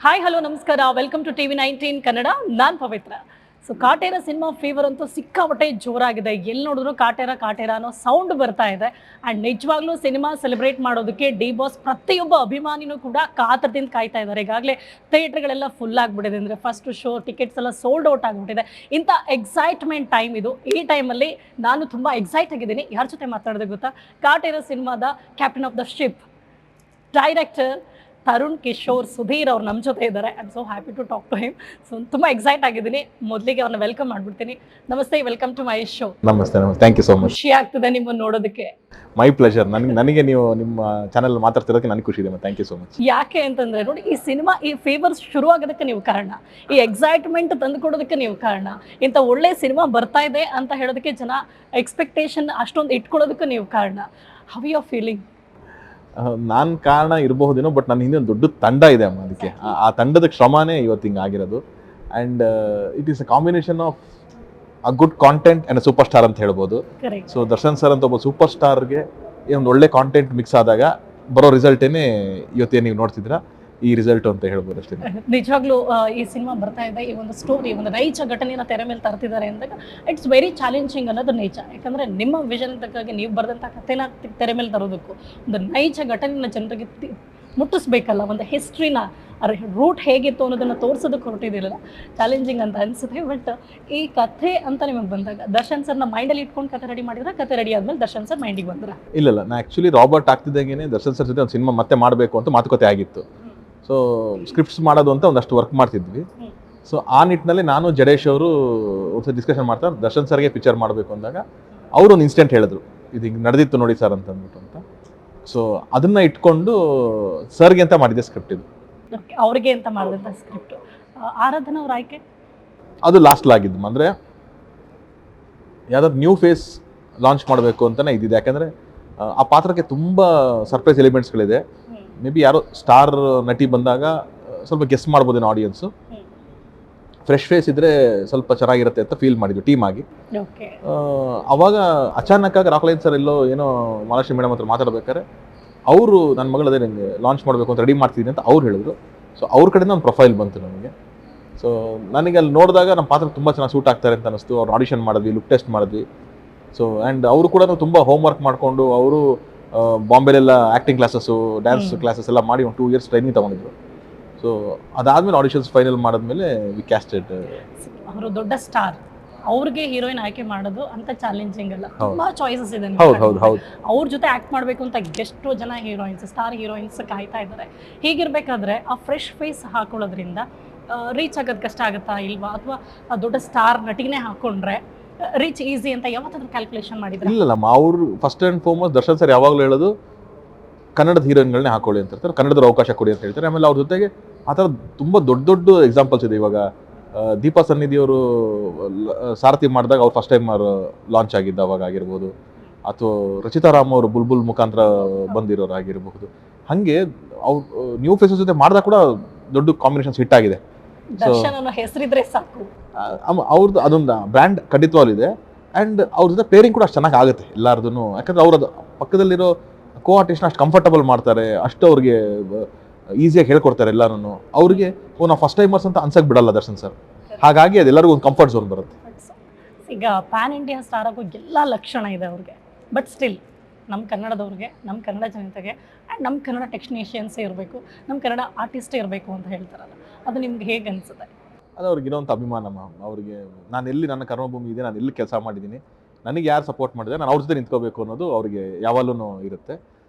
Hi hello ನಮಸ್ಕಾರ, welcome to TV19 Kannada. ನಾನು ಪವಿತ್ರ. So Kaatera cinema fever ಅಂತೂ ಸಿಕ್ಕಾಪಟ್ಟೆ ಜೋರಾಗಿದೆ. ಎಲ್ಲಿ ನೋಡಿದ್ರು ಕಾಟೇರ ಕಾಟೇರ ಅನ್ನೋ ಸೌಂಡ್ ಬರ್ತಾ ಇದೆ. ಆ್ಯಂಡ್ ನಿಜವಾಗ್ಲೂ ಸಿನಿಮಾ ಸೆಲೆಬ್ರೇಟ್ ಮಾಡೋದಕ್ಕೆ ಡಿ ಬಾಸ್ ಪ್ರತಿಯೊಬ್ಬ ಅಭಿಮಾನಿನೂ ಕೂಡ ಕಾತರದಿಂದ ಕಾಯ್ತಾ ಇದ್ದಾರೆ. ಈಗಾಗಲೇ ಥಿಯೇಟ್ರ್ಗಳೆಲ್ಲ ಫುಲ್ ಆಗಿಬಿಟ್ಟಿದೆ. ಅಂದರೆ ಫಸ್ಟ್ ಶೋ ಟಿಕೆಟ್ಸ್ ಎಲ್ಲ ಸೋಲ್ಡ್ ಔಟ್ ಆಗಿಬಿಟ್ಟಿದೆ. ಇಂಥ ಎಕ್ಸೈಟ್ಮೆಂಟ್ ಟೈಮ್ ಇದು. ಈ ಟೈಮಲ್ಲಿ ನಾನು ತುಂಬ ಎಕ್ಸೈಟ್ ಆಗಿದ್ದೀನಿ. ಯಾರ ಜೊತೆ ಮಾತಾಡೋದು ಗೊತ್ತಾ? ಕಾಟೇರ ಸಿನಿಮಾದ captain of the ship, director Tarun Kishore Sudhir ಅವ್ರು ನಮ್ಮ ಜೊತೆ ಇದ್ದಾರೆ. I am so happy to talk to him. So ತುಂಬ ಎಕ್ಸೈಟ್ ಆಗಿದ್ದೀನಿ. ಮೊದಲಿಗೆ ಅವ್ರನ್ನ ವೆಲ್ಕಮ್ ಮಾಡ್ಬಿಡ್ತೀನಿ. Namaste, welcome to my show. Namaste. Thank you so much. ಖುಷಿ ಆಗ್ತದೆ ನಿಮ್ಮನ್ನು ನೋಡೋದಕ್ಕೆ. My pleasure. ನನಗೆ ನೀವು ನಿಮ್ಮ ಚಾನಲ್ ಮಾತಾಡ್ತಿರೋದಕ್ಕೆ ನನಗೆ ಖುಷಿ ಇದೆ. Thank you so much. ಯಾಕೆ ಅಂತಂದರೆ ನೋಡಿ, ಈ ಸಿನಿಮಾ ಈ ಫೇವರ್ಸ್ ಶುರುವಾಗೋದಕ್ಕೆ ನೀವು ಕಾರಣ, ಈ ಎಕ್ಸೈಟ್ಮೆಂಟ್ ತಂದು ಕೊಡೋದಕ್ಕೆ ನೀವು ಕಾರಣ, ಇಂಥ ಒಳ್ಳೆ ಸಿನಿಮಾ ಬರ್ತಾ ಇದೆ ಅಂತ ಹೇಳೋದಕ್ಕೆ ಜನ ಎಕ್ಸ್ಪೆಕ್ಟೇಷನ್ ಅಷ್ಟೊಂದು ಇಟ್ಕೊಳ್ಳೋದಕ್ಕೆ ನೀವು ಕಾರಣ. How you are feeling? ನಾನು ಕಾರಣ ಇರಬಹುದೇನೋ, ಬಟ್ ನನ್ನ ಹಿಂದೆ ಒಂದು ದೊಡ್ಡ ತಂಡ ಇದೆ ಅಮ್ಮ. ಅದಕ್ಕೆ ಆ ತಂಡದ ಶ್ರಮನೇ ಇವತ್ತು ಹಿಂಗೆ ಆಗಿರೋದು. And it is a combination of a good content and a super star ಅಂತ ಹೇಳ್ಬೋದು. ಸೊ ದರ್ಶನ್ ಸರ್ ಅಂತ ಒಬ್ಬ ಸೂಪರ್ ಸ್ಟಾರ್ಗೆ ಒಂದು ಒಳ್ಳೆ ಕಾಂಟೆಂಟ್ ಮಿಕ್ಸ್ ಆದಾಗ ಬರೋ ರಿಸಲ್ಟೇನೆ ಇವತ್ತೇನು ನೀವು ನೋಡ್ತಿದ್ದೀರಾ, ಈ ರಿಸಲ್ಟ್ ಅಂತ ಹೇಳ್ಬೋದು ಅಷ್ಟೇ. ನಿಜವಾಗ್ಲೂ ಈ ಸಿನಿಮಾ ಬರ್ತಾ ಇದೆ, ಈ ಒಂದು ಸ್ಟೋರಿ, ಒಂದು ನೈಜ ಘಟನೆಯನ್ನು ತೆರೆ ಮೇಲೆ ತರ್ತಿದ್ದಾರೆ ಅಂದಾಗ ಇಟ್ಸ್ ವೆರಿ ಚಾಲೆಂಜಿಂಗ್ ಅನ್ನೋದು ನಿಜ. ಯಾಕಂದರೆ ನಿಮ್ಮ ವಿಷನ್ ತಕ್ಕಾಗಿ ನೀವು ಬರೆದಂಥ ಕಥೆನ ತೆರೆ ಮೇಲೆ ತರೋದಕ್ಕೂ, ಒಂದು ನೈಜ ಘಟನೆನ ಜನರಿಗೆ ಮುಟ್ಟಿಸ್ಬೇಕಲ್ಲ, ಒಂದು ಹಿಸ್ಟ್ರಿನ ರೂಟ್ ಹೇಗಿತ್ತು ಅನ್ನೋದನ್ನು ತೋರಿಸೋದಕ್ಕೆ ಹೊರಟಿದ್ದಿರಲ್ಲ, ಚಾಲೆಂಜಿಂಗ್ ಅಂತ ಅನಿಸುತ್ತೆ. ಬಟ್ ಈ ಕಥೆ ಅಂತ ನಿಮಗೆ ಬಂದಾಗ ದರ್ಶನ್ ಸರ್ನ ಮೈಂಡಲ್ಲಿ ಇಟ್ಕೊಂಡು ಕಥೆ ರೆಡಿ ಮಾಡಿದ್ರೆ, ಕಥೆ ರೆಡಿ ಆದಮೇಲೆ ದರ್ಶನ್ ಸರ್ ಮೈಂಡಿಗೆ ಬಂದ್ರ? ಇಲ್ಲ, ನಾ ಆ್ಯಕ್ಚುಲಿ ರಾಬರ್ಟ್ ಆಗ್ತಿದ್ದಂಗೆ ದರ್ಶನ್ ಸರ್ ಜೊತೆ ಒಂದು ಸಿನಿಮಾ ಮತ್ತೆ ಮಾಡಬೇಕು ಅಂತ ಮಾತುಕತೆ ಆಗಿತ್ತು. ಸೊ ಸ್ಕ್ರಿಪ್ಟ್ಸ್ ಮಾಡೋದು ಅಂತ ಒಂದಷ್ಟು ವರ್ಕ್ ಮಾಡ್ತಿದ್ವಿ. ಸೊ ಆ ನಿಟ್ಟಿನಲ್ಲಿ ನಾನು ಜಡೇಶ್ ಅವರು ಒಂದು ಡಿಸ್ಕಷನ್ ಮಾಡ್ತಾರೆ, ದರ್ಶನ್ ಸರ್ಗೆ ಪಿಕ್ಚರ್ ಮಾಡಬೇಕು ಅಂದಾಗ ಅವರು ಒಂದು ಇನ್ಸಿಡೆಂಟ್ ಹೇಳಿದ್ರು, ಇದು ಹಿಂಗೆ ನಡೆದಿತ್ತು ನೋಡಿ ಸರ್ ಅಂತ ಅಂದ್ಬಿಟ್ಟು ಅಂತ. ಸೊ ಅದನ್ನು ಇಟ್ಕೊಂಡು ಸರ್ಗೆ ಅಂತ ಮಾಡಿದ್ದೆ ಸ್ಕ್ರಿಪ್ಟ್. ಇದು ಅವ್ರಿಗೆ ಅಂತ ಮಾಡಿದಂಥ ಸ್ಕ್ರಿಪ್ಟ್. ಆರಾಧನಾ ಅವ್ರ ಆಯ್ಕೆ ಅದು ಲಾಸ್ಟ್ಲಾಗಿದ್ದು. ಅಂದರೆ ಯಾವ್ದಾದ್ರು ನ್ಯೂ ಫೇಸ್ ಲಾಂಚ್ ಮಾಡಬೇಕು ಅಂತಲೇ ಇದ್ದಿದೆ. ಯಾಕಂದರೆ ಆ ಪಾತ್ರಕ್ಕೆ ತುಂಬ ಸರ್ಪ್ರೈಸ್ ಎಲಿಮೆಂಟ್ಸ್ಗಳಿದೆ. ಮೇ ಬಿ ಯಾರೋ ಸ್ಟಾರ್ ನಟಿ ಬಂದಾಗ ಸ್ವಲ್ಪ ಗೆಸ್ ಮಾಡ್ಬೋದೇನೋ ಆಡಿಯನ್ಸು. ಫ್ರೆಶ್ ಫೇಸ್ ಇದ್ದರೆ ಸ್ವಲ್ಪ ಚೆನ್ನಾಗಿರುತ್ತೆ ಅಂತ ಫೀಲ್ ಮಾಡಿದ್ವಿ ಟೀಮ್ ಆಗಿ. ಅವಾಗ ಅಚಾನಕ್ಕಾಗಿ ರಾಕ್ಲೈನ್ ಸರ್ ಎಲ್ಲೋ ಏನೋ ಮಹಾಲಕ್ಷ್ಮಿ ಮೇಡಮ್ ಹತ್ರ ಮಾತಾಡ್ಬೇಕಾದ್ರೆ ಅವರು ನನ್ನ ಮಗಳು ಅದೇ ನನಗೆ ಲಾಂಚ್ ಮಾಡಬೇಕು ಅಂತ ರೆಡಿ ಮಾಡ್ತಿದ್ದೀನಿ ಅಂತ ಅವ್ರು ಹೇಳಿದ್ರು. ಸೊ ಅವ್ರ ಕಡೆಯಿಂದ ಒಂದು ಪ್ರೊಫೈಲ್ ಬಂತು ನನಗೆ. ಸೊ ನನಗೆ ಅಲ್ಲಿ ನೋಡಿದಾಗ ನಮ್ಮ ಪಾತ್ರ ತುಂಬ ಚೆನ್ನಾಗಿ ಸೂಟ್ ಆಗ್ತಾರೆ ಅಂತ ಅನ್ನಿಸ್ತು. ಅವ್ರು ಆಡಿಷನ್ ಮಾಡಿದ್ವಿ, ಲುಕ್ ಟೆಸ್ಟ್ ಮಾಡಿದ್ವಿ. ಸೊ ಆ್ಯಂಡ್ ಅವರು ಕೂಡ ತುಂಬ ಹೋಮ್ ವರ್ಕ್ ಮಾಡಿಕೊಂಡು ಅವರು ಬಾಂಬೆಲೆಲ್ಲ ಆ್ಯಕ್ಟಿಂಗ್ ಕ್ಲಾಸಸ್ಸು, ಡ್ಯಾನ್ಸ್ ಕ್ಲಾಸಸ್ ಎಲ್ಲ ಮಾಡಿ ಒಂದು 2 years ಟ್ರೈನಿಂಗ್ ತೊಗೊಂಡಿದ್ರು. ಸೊ ಅದಾದಮೇಲೆ ಆಡಿಷನ್ಸ್ ಫೈನಲ್ ಮಾಡಿದ್ಮೇಲೆ ವಿ ಕ್ಯಾಸ್ಟೆಡ್. ಅವರು ದೊಡ್ಡ ಸ್ಟಾರ್, ಅವ್ರಿಗೆ ಹೀರೋಯಿನ್ ಆಯ್ಕೆ ಮಾಡೋದು ಅಂತ ಚಾಲೆಂಜಿಂಗ್ ಅಲ್ಲ, ತುಂಬಾ ಚಾಯ್ಸಸ್ ಇದೆ. ಅವ್ರ ಜೊತೆ ಆಕ್ಟ್ ಮಾಡಬೇಕು ಅಂತ ಎಷ್ಟೋ ಜನ ಹೀರೋಯಿನ್ಸ್, ಸ್ಟಾರ್ ಹೀರೋಯಿನ್ಸ್ ಕಾಯ್ತಾ ಇದ್ದಾರೆ. ಹೀಗಿರ್ಬೇಕಾದ್ರೆ ಆ ಫ್ರೆಶ್ ಫೇಸ್ ಹಾಕೊಳ್ಳೋದ್ರಿಂದ ರೀಚ್ ಆಗೋದು ಕಷ್ಟ ಆಗುತ್ತಾ ಇಲ್ವಾ? ಅಥವಾ ಆ ದೊಡ್ಡ ಸ್ಟಾರ್ ನಟಿನೇ ಹಾಕೊಂಡ್ರೆ ರೀಚ್ ಈಸಿ ಅಂತ ಯಾವತ್ತಾದ್ರೂ ಕ್ಯಾಲ್ಕುಲೇಷನ್ ಮಾಡಿದ್ರೆ? ಇಲ್ಲಮ್ಮ, ಅವರು first and foremost Darshan sir ಯಾವಾಗಲೂ ಹೇಳೋದು ಕನ್ನಡದ ಹೀರೋಯಿನ್ಗಳನ್ನೇ ಹಾಕೊಳ್ಳಿ ಅಂತ ಹೇಳ್ತಾರೆ, ಕನ್ನಡದ ಅವಕಾಶ ಕೊಡಿ ಅಂತ ಹೇಳ್ತಾರೆ. ಆಮೇಲೆ ಅವ್ರ ಜೊತೆಗೆ ಆ ಥರ ತುಂಬ ದೊಡ್ಡ ದೊಡ್ಡ ಎಕ್ಸಾಂಪಲ್ಸ್ ಇದೆ. ಇವಾಗ ದೀಪಾ ಸನ್ನಿಧಿಯವರು ಸಾರಥಿ ಮಾಡಿದಾಗ ಅವ್ರು ಫಸ್ಟ್ ಟೈಮ್ ಲಾಂಚ್ ಆಗಿದ್ದ ಅವಾಗ ಆಗಿರ್ಬೋದು, ಅಥವಾ ರಚಿತಾ ರಾಮ್ ಅವರು ಬುಲ್ಬುಲ್ ಮುಖಾಂತರ ಬಂದಿರೋರು ಆಗಿರಬಹುದು. ಹಾಗೆ ಅವ್ರು ನ್ಯೂ ಫೇಸಸ್ ಜೊತೆ ಮಾಡಿದಾಗ ಕೂಡ ದೊಡ್ಡ ಕಾಂಬಿನೇಷನ್ಸ್ ಹಿಟ್ ಆಗಿದೆ. ಹೆಸರಿದ್ರೆ ಸಾಕು, ಅವ್ರದ್ದು ಅದೊಂದು ಬ್ರ್ಯಾಂಡ್ ಖಂಡಿತವಾಗಲಿದೆ. ಆ್ಯಂಡ್ ಅವ್ರ ಜೊತೆ ಪೇರಿಂಗ್ ಕೂಡ ಅಷ್ಟು ಚೆನ್ನಾಗಿ ಆಗುತ್ತೆ ಎಲ್ಲಾರ್ದು. ಯಾಕಂದರೆ ಅವ್ರ ಪಕ್ಕದಲ್ಲಿರೋ ಕೋ ಆರ್ಟಿಸ್ಟ್ನ ಅಷ್ಟು ಕಂಫರ್ಟಬಲ್ ಮಾಡ್ತಾರೆ, ಅಷ್ಟು ಅವ್ರಿಗೆ ಈಸಿಯಾಗಿ ಹೇಳ್ಕೊಡ್ತಾರೆ ಎಲ್ಲರೂ. ಅವ್ರಿಗೆ ನಾವು ಫಸ್ಟ್ ಟೈಮರ್ಸ್ ಅಂತ ಅನ್ಸಕ್ಕೆ ಬಿಡಲ್ಲ ದರ್ಶನ್ ಸರ್. ಹಾಗಾಗಿ ಅದೆಲ್ಲರಿಗೂ ಒಂದು ಕಂಫರ್ಟ್ ಝೋನ್ ಬರುತ್ತೆ. ಈಗ ಪ್ಯಾನ್ ಇಂಡಿಯಾ ಸ್ಟಾರ್ ಆಗೋ ಎಲ್ಲ ಲಕ್ಷಣ ಇದೆ ಅವ್ರಿಗೆ. ಬಟ್ ಸ್ಟಿಲ್ ನಮ್ಮ ಕನ್ನಡದವ್ರಿಗೆ, ನಮ್ಮ ಕನ್ನಡ ಜನತೆಗೆ ಆ್ಯಂಡ್ ನಮ್ಮ ಕನ್ನಡ ಟೆಕ್ನಿಷಿಯನ್ಸೇ ಇರಬೇಕು, ನಮ್ಮ ಕನ್ನಡ ಆರ್ಟಿಸ್ಟೇ ಇರಬೇಕು ಅಂತ ಹೇಳ್ತಾರಲ್ಲ, ಅದು ನಿಮ್ಗೆ ಹೇಗೆ ಅನಿಸುತ್ತೆ? ಅದು ಅವ್ರಿಗೆ ಇರೋಂಥ ಅಭಿಮಾನಮ್ಮ. ಅವ್ರಿಗೆ ನಾನು ಎಲ್ಲಿ ನನ್ನ ಕರ್ಮಭೂಮಿ ಇದೆ, ನಾನು ಎಲ್ಲಿ ಕೆಲಸ ಮಾಡಿದ್ದೀನಿ, ನನಗೆ ಯಾರು ಸಪೋರ್ಟ್ ಮಾಡಿದ್ರೆ ನಾನು ಅವ್ರ ಜೊತೆ ನಿಂತ್ಕೋಬೇಕು ಅನ್ನೋದು ಅವ್ರಿಗೆ ಯಾವಾಗಲೂ ಇರುತ್ತೆ.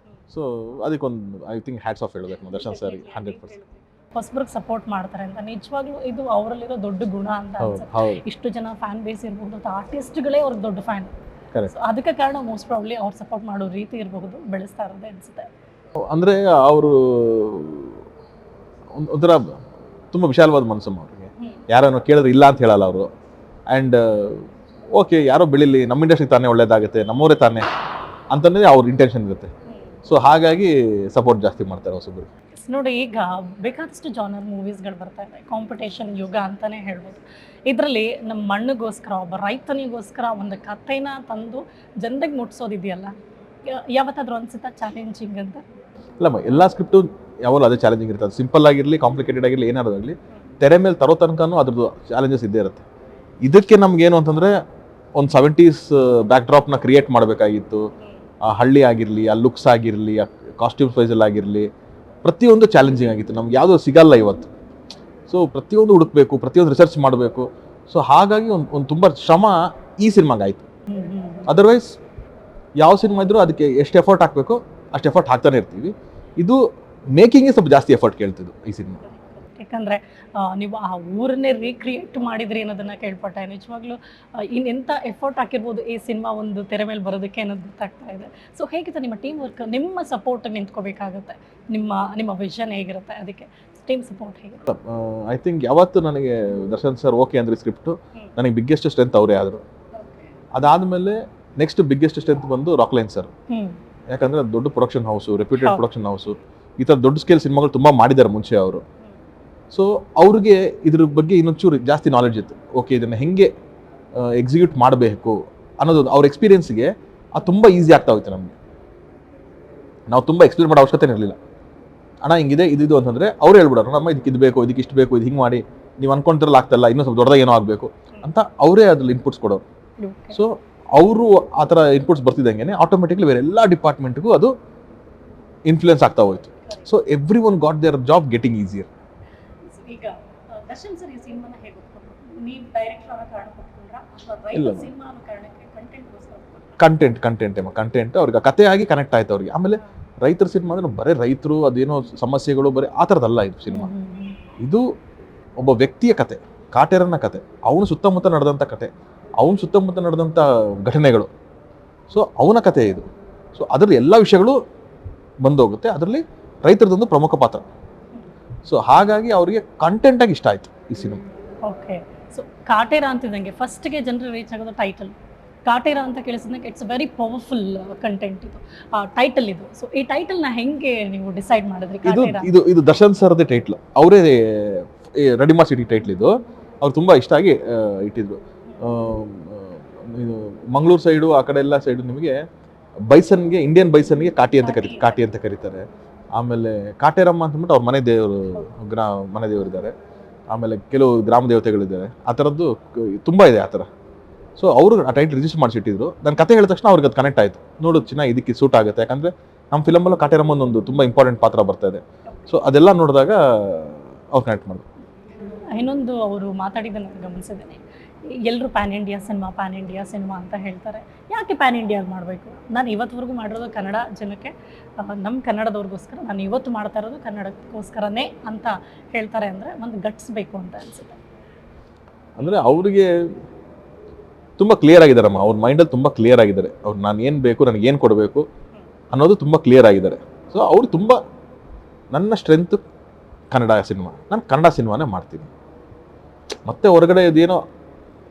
ಸೊ ಅದಕ್ಕೊಂದು ಐ ಥಿಂಕ್ ಹ್ಯಾಟ್ಸ್ ಆಫ್ ಹೇಳಬೇಕು ದರ್ಶನ್ ಸರ್ 100%. ಹೊಸಬ್ರಿಗೆ ಸಪೋರ್ಟ್ ಮಾಡ್ತಾರೆ ಅಂತ ನಿಜವಾಗ್ಲೂ ಇದು ಅವರಲ್ಲಿರೋ ದೊಡ್ಡ ಗುಣ ಅಂತ ಅನ್ಸುತ್ತೆ. ಇಷ್ಟು ಜನ ಫ್ಯಾನ್ ಬೇಸ್ ಇರಬಹುದು, ಅಥವಾ ಆರ್ಟಿಸ್ಟ್ಗಳೇ ಅವ್ರಿಗೆ ದೊಡ್ಡ ಫ್ಯಾನ್. ಅದಕ್ಕೆ ಕಾರಣ ಮೋಸ್ಟ್ ಪ್ರಾಬ್ಲಿ ಅವ್ರು ಸಪೋರ್ಟ್ ಮಾಡೋ ರೀತಿ ಇರಬಹುದು, ಬೆಳೆಸ್ತಾ ಇರೋದೇ ಅನ್ಸುತ್ತೆ. ಅಂದರೆ ಅವರು ಒಂಥರ ತುಂಬ ವಿಶಾಲವಾದ ಮನಸ್ಸಮ್ಮ ಅವ್ರಿಗೆ. ಯಾರನ್ನು ಕೇಳಿದ್ರೆ ಇಲ್ಲ ಅಂತ ಹೇಳಲ್ಲ ಅವರು. ಆ್ಯಂಡ್ ಓಕೆ, ಯಾರೋ ಬೆಳೀಲಿ, ನಮ್ಮ ಇಂಡಸ್ಟ್ರಿ ತಾನೇ ಒಳ್ಳೇದಾಗುತ್ತೆ, ನಮ್ಮವರೇ ತಾನೇ ಅಂತಂದರೆ ಅವ್ರ ಇಂಟೆನ್ಷನ್ ಇರುತ್ತೆ. ಸೊ ಹಾಗಾಗಿ ಸಪೋರ್ಟ್ ಜಾಸ್ತಿ ಮಾಡ್ತಾರೆ ಹೊಸಬ್ರು. ನೋಡಿ, ಈಗ ಬೇಕಾದಷ್ಟು ಜಾನರ್ ಮೂವೀಸ್ಗಳು ಬರ್ತಾ ಇದೆ, ಕಾಂಪಿಟೇಷನ್ ಯುಗ ಅಂತಲೇ ಹೇಳ್ಬೋದು. ಇದರಲ್ಲಿ ನಮ್ಮ ಮಣ್ಣಿಗೋಸ್ಕರ, ಒಬ್ಬ ರೈತನಿಗೋಸ್ಕರ ಒಂದು ಕಥೆನ ತಂದು ಜನರಿಗೆ ಮುಟ್ಸೋದಿದೆಯಲ್ಲ, ಯಾವತ್ತಾದ್ರೂ ಅನ್ಸುತ್ತಾ ಚಾಲೆಂಜಿಂಗ್ ಅಂತ? ಇಲ್ಲಮ್ಮ, ಎಲ್ಲ ಸ್ಕ್ರಿಪ್ಟು ಯಾವಾಗಲೂ ಅದೇ ಚಾಲೆಂಜಿಂಗ್ ಇರ್ತದೆ. ಸಿಂಪಲ್ ಆಗಿರಲಿ, ಕಾಂಪ್ಲಿಕೇಟೆಡ್ ಆಗಿರಲಿ, ಏನಾರೋದಾಗಲಿ ತೆರೆ ಮೇಲೆ ತರೋ ತನಕನೂ ಅದ್ರದ್ದು ಚಾಲೆಂಜಸ್ ಇದ್ದೇ ಇರುತ್ತೆ. ಇದಕ್ಕೆ ನಮ್ಗೇನು ಅಂತಂದರೆ ಒಂದು 70s ಬ್ಯಾಕ್ ಡ್ರಾಪ್ನ ಕ್ರಿಯೇಟ್ ಮಾಡಬೇಕಾಗಿತ್ತು. ಆ ಹಳ್ಳಿ ಆಗಿರಲಿ, ಆ ಲುಕ್ಸ್ ಆಗಿರಲಿ, ಆ ಕಾಸ್ಟ್ಯೂಮ್ಸ್ ವೈಸಲ್ಲಿ ಆಗಿರಲಿ, ಪ್ರತಿಯೊಂದು ಚಾಲೆಂಜಿಂಗ್ ಆಗಿತ್ತು. ನಮ್ಗೆ ಯಾವುದೂ ಸಿಗಲ್ಲ ಇವತ್ತು. ಸೊ ಪ್ರತಿಯೊಂದು ಹುಡುಕಬೇಕು, ಪ್ರತಿಯೊಂದು ರಿಸರ್ಚ್ ಮಾಡಬೇಕು. ಸೊ ಹಾಗಾಗಿ ಒಂದು ತುಂಬ ಶ್ರಮ ಈ ಸಿನಿಮಾಗಾಯಿತು. ಅದರ್ವೈಸ್ ಯಾವ ಸಿನಿಮಾ ಇದ್ರೂ ಅದಕ್ಕೆ ಎಷ್ಟು ಎಫರ್ಟ್ ಹಾಕಬೇಕು ಅಷ್ಟು ಎಫರ್ಟ್ ಹಾಕ್ತಾನೆ ಇರ್ತೀವಿ. ಇದು ಮೇಕಿಂಗ್ಗೆ ಸ್ವಲ್ಪ ಜಾಸ್ತಿ ಎಫರ್ಟ್ ಕೇಳ್ತಿದ್ದು ಈ ಸಿನಿಮಾ. ಯಾಕಂದರೆ ನೀವು ಆ ಊರನ್ನೇ ರೀಕ್ರಿಯೇಟ್ ಮಾಡಿದ್ರಿ ಅನ್ನೋದನ್ನು ಕೇಳ್ಪಟ್ಟೆ. ನಿಜವಾಗ್ಲೂ ಇನ್ನೆಂಥ ಎಫರ್ಟ್ ಹಾಕಿರ್ಬೋದು ಈ ಸಿನಿಮಾ ಒಂದು ತೆರೆ ಮೇಲೆ ಬರೋದಕ್ಕೆ ಅನ್ನೋದು ಗೊತ್ತಾಗ್ತಾ ಇದೆ. ಸೊ ಹೇಗಿತ್ತು ನಿಮ್ಮ ಟೀಮ್ ವರ್ಕ್? ನಿಮ್ಮ ಸಪೋರ್ಟ್ ನಿಂತ್ಕೋಬೇಕಾಗುತ್ತೆ. ನಿಮ್ಮ ವಿಷನ್ ಹೇಗಿರುತ್ತೆ, ಅದಕ್ಕೆ ಟೀಮ್ ಸಪೋರ್ಟ್ ಹೇಗಿರುತ್ತೆ? ಐ ಥಿಂಕ್ ಯಾವತ್ತು ನನಗೆ ದರ್ಶನ್ ಸರ್ ಓಕೆ ಅಂದರೆ ಸ್ಕ್ರಿಪ್ಟು, ನನಗೆ ಬಿಗ್ಗೆಸ್ಟ್ ಸ್ಟ್ರೆಂತ್ ಅವರೇ ಆದರು. ಅದಾದಮೇಲೆ ನೆಕ್ಸ್ಟ್ ಬಿಗ್ಗೆಸ್ಟ್ ಸ್ಟ್ರೆಂತ್ ಬಂದು ರಾಕ್ಲೈನ್ ಸರ್. ಯಾಕಂದರೆ ದೊಡ್ಡ production house, reputed production house, ಈ ಥರ ದೊಡ್ಡ ಸ್ಕೇಲ್ ಸಿನಿಮಾಗಳು ತುಂಬ ಮಾಡಿದ್ದಾರೆ ಮುಂಚೆ ಅವರು. ಸೊ ಅವ್ರಿಗೆ ಇದ್ರ ಬಗ್ಗೆ ಇನ್ನೊಂಚೂರು ಜಾಸ್ತಿ ನಾಲೆಡ್ಜ್ ಇತ್ತು. ಓಕೆ, ಇದನ್ನು ಹೆಂಗೆ ಎಕ್ಸಿಕ್ಯೂಟ್ ಮಾಡಬೇಕು ಅನ್ನೋದು ಅವ್ರ ಎಕ್ಸ್ಪೀರಿಯನ್ಸ್ಗೆ ಅದು ತುಂಬ ಈಸಿ ಆಗ್ತಾ ಹೋಯ್ತು ನಮಗೆ. ನಾವು ತುಂಬ ಎಕ್ಸ್ಪ್ಲೇನ್ ಮಾಡೋ ಅವಶ್ಯಕತೆ ಇರಲಿಲ್ಲ. ಅಣ್ಣ ಹಿಂಗಿದೆ ಇದು ಅಂತಂದರೆ ಅವ್ರು ಹೇಳ್ಬಿಡೋರು, ನಮ್ಮ ಇದಕ್ಕೆ ಇದು ಬೇಕು, ಇದಕ್ಕೆ ಇಷ್ಟು ಬೇಕು, ಇದು ಹಿಂಗೆ ಮಾಡಿ, ನೀವು ಅನ್ಕೊಂತಿರಲ್ಲ ಆಗ್ತಲ್ಲ, ಇನ್ನೂ ಸ್ವಲ್ಪ ದೊಡ್ಡದಾಗಿ ಏನೋ ಆಗಬೇಕು ಅಂತ ಅವರೇ ಅದ್ರಲ್ಲಿ ಇನ್ಪುಟ್ಸ್ ಕೊಡೋರು. ಸೊ ಅವರು ಆ ಥರ ಇನ್ಪುಟ್ಸ್ ಬರ್ತಿದ್ದಂಗೆ ಆಟೋಮೆಟಿಕ್ಲಿ ಬೇರೆ ಎಲ್ಲ ಡಿಪಾರ್ಟ್ಮೆಂಟ್ಗೂ ಅದು ಇನ್ಫ್ಲೂಯೆನ್ಸ್ ಆಗ್ತಾ ಹೋಯ್ತು. So every one got there job getting easier. ಈಗ ದರ್ಶನ್ ಸರ್ ಈ ಸಿನಿಮಾನ ಹೇಗೆ ಒಪ್ಕೊಂಡ್ರು? ನೀವು ಡೈರೆಕ್ಟರ್ ಅನ್ನೋ ಕಾರಣ ಕೊಟ್ಕೊಂಡ್ರಾ ಅಥವಾ ಇಲ್ಲ, ರೈಟ್ ಸಿನಿಮಾ ಅನ್ನೋ ಕಾರಣಕ್ಕೆ ಕಂಟೆಂಟ್ ಅವ್ರಿಗೆ ಕತೆ ಆಗಿ ಕನೆಕ್ಟ್ ಆಯ್ತು ಅವ್ರಿಗೆ. ಆಮೇಲೆ ರೈತರ ಸಿನಿಮಾ ಅಂದ್ರೆ ಬರೀ ರೈತರು ಅದೇನೋ ಸಮಸ್ಯೆಗಳು ಬರೀ ಆ ಥರದ್ದಲ್ಲ ಇದು ಸಿನಿಮಾ. ಇದು ಒಬ್ಬ ವ್ಯಕ್ತಿಯ ಕತೆ, ಕಾಟೇರನ ಕತೆ, ಅವನು ಸುತ್ತಮುತ್ತ ನಡೆದಂಥ ಕತೆ, ಅವನ ಸುತ್ತಮುತ್ತ ನಡೆದಂಥ ಘಟನೆಗಳು. ಸೊ ಅವನ ಕತೆ ಇದು. ಸೊ ಅದರಲ್ಲಿ ಎಲ್ಲ ವಿಷಯಗಳು ಬಂದೋಗುತ್ತೆ. ಅದರಲ್ಲಿ ರೈತರದೊಂದು ಪ್ರಮುಖ ಪಾತ್ರ. ಸೊ ಹಾಗಾಗಿ ಅವರಿಗೆ ಕಂಟೆಂಟಾಗಿ ಇಷ್ಟ ಆಯಿತು ಈ ಸಿನಿಮಾ. ಓಕೆ. ಸೊ ಕಾಟೇರ ಅಂತಿದ್ದಂಗೆ ಫಸ್ಟ್ಗೆ ಜನರು ರೀಚ್ ಆಗೋದು ಟೈಟಲ್. ಕಾಟೇರ ಅಂತ ಕೇಳಿಸಿದಂಗೆ ಇಟ್ಸ್ ವೆರಿ ಪವರ್ಫುಲ್ ಕಂಟೆಂಟ್ ಇದು, ಟೈಟಲ್ ಇದು. ಸೊ ಈ ಟೈಟಲ್ನ ಹೆಂಗೆ ನೀವು ಡಿಸೈಡ್ ಮಾಡಿದ್ರಿ? ಕಾಟೇರ ಇದು ದರ್ಶನ್ ಸರ್ದೇ ಟೈಟ್ಲ್, ಅವರೇ ರೆಡಿ ಮಾಡಿಸಿ ಟೈಟ್ಲ್ ಇದು. ಅವ್ರು ತುಂಬ ಇಷ್ಟ ಆಗಿ ಇಟ್ಟಿದ್ರು. ಇದು ಮಂಗಳೂರು ಸೈಡು ಆ ಕಡೆ ಎಲ್ಲ ಸೈಡು ನಿಮಗೆ ಬೈಸನ್ಗೆ, ಇಂಡಿಯನ್ ಬೈಸನ್ಗೆ ಕಾಟಿ ಅಂತ ಕರೀತಾರೆ. ಆಮೇಲೆ ಕಾಟೇರಮ್ಮ ಅಂತಂದ್ಬಿಟ್ಟು ಅವ್ರ ಮನೆ ದೇವರಿದ್ದಾರೆ. ಆಮೇಲೆ ಕೆಲವು ಗ್ರಾಮ ದೇವತೆಗಳಿದ್ದಾರೆ. ಆ ಥರದ್ದು ತುಂಬ ಇದೆ ಆ ಥರ. ಸೊ ಅವರು ಆ ಟೈಟ್ಲ್ ರಿಜಿಸ್ಟರ್ ಮಾಡಿಸಿಟ್ಟಿದ್ರು. ನನ್ನ ಕತೆ ಹೇಳಿದ ತಕ್ಷಣ ಅವ್ರಿಗೆ ಅದು ಕನೆಕ್ಟ್ ಆಯಿತು. ನೋಡು ಚೆನ್ನಾಗಿ ಇದಕ್ಕೆ ಸೂಟ್ ಆಗುತ್ತೆ, ಯಾಕಂದರೆ ನಮ್ಮ ಫಿಲಮಲ್ಲೂ ಕಾಟೇರಮ್ಮನೊಂದು ತುಂಬ ಇಂಪಾರ್ಟೆಂಟ್ ಪಾತ್ರ ಬರ್ತಾ ಇದೆ. ಸೊ ಅದೆಲ್ಲ ನೋಡಿದಾಗ ಅವ್ರು ಕನೆಕ್ಟ್ ಮಾಡಿದ್ರು. ಇನ್ನೊಂದು ಅವರು ಮಾತಾಡಿದ್ದನ್ನು ಗಮನಿಸಿದ್ದೇನೆ, ಎಲ್ಲರೂ ಪ್ಯಾನ್ ಇಂಡಿಯಾ ಸಿನಿಮಾ ಅಂತ ಹೇಳ್ತಾರೆ. ಯಾಕೆ ಪ್ಯಾನ್ ಇಂಡಿಯಾ ಮಾಡಬೇಕು? ನಾನು ಇವತ್ತುವರೆಗೂ ಮಾಡಿರೋದು ಕನ್ನಡ ಜನಕ್ಕೆ, ನಮ್ಮ ಕನ್ನಡದವ್ರಿಗೋಸ್ಕರ, ನಾನು ಇವತ್ತು ಮಾಡ್ತಾ ಇರೋದು ಕನ್ನಡಕ್ಕೋಸ್ಕರನೇ ಅಂತ ಹೇಳ್ತಾರೆ. ಅಂದರೆ ಒಂದು ಗಟ್ಸ್ ಬೇಕು ಅಂತ ಅನಿಸುತ್ತೆ. ಅಂದರೆ ಅವ್ರಿಗೆ ತುಂಬ ಕ್ಲಿಯರ್ ಆಗಿದ್ದಾರಮ್ಮ, ಅವ್ರ ಮೈಂಡಲ್ಲಿ ತುಂಬ ಕ್ಲಿಯರ್ ಆಗಿದ್ದಾರೆ. ಅವ್ರು ನಾನು ಏನು ಬೇಕು, ನನಗೆ ಏನು ಕೊಡಬೇಕು ಅನ್ನೋದು ತುಂಬ ಕ್ಲಿಯರ್ ಆಗಿದ್ದಾರೆ. ಸೊ ಅವರು ತುಂಬ ನನ್ನ ಸ್ಟ್ರೆಂತ್ ಕನ್ನಡ ಸಿನಿಮಾ, ನಾನು ಕನ್ನಡ ಸಿನಿಮಾನೇ ಮಾಡ್ತೀನಿ. ಮತ್ತೆ ಹೊರಗಡೆ ಇದೇನೋ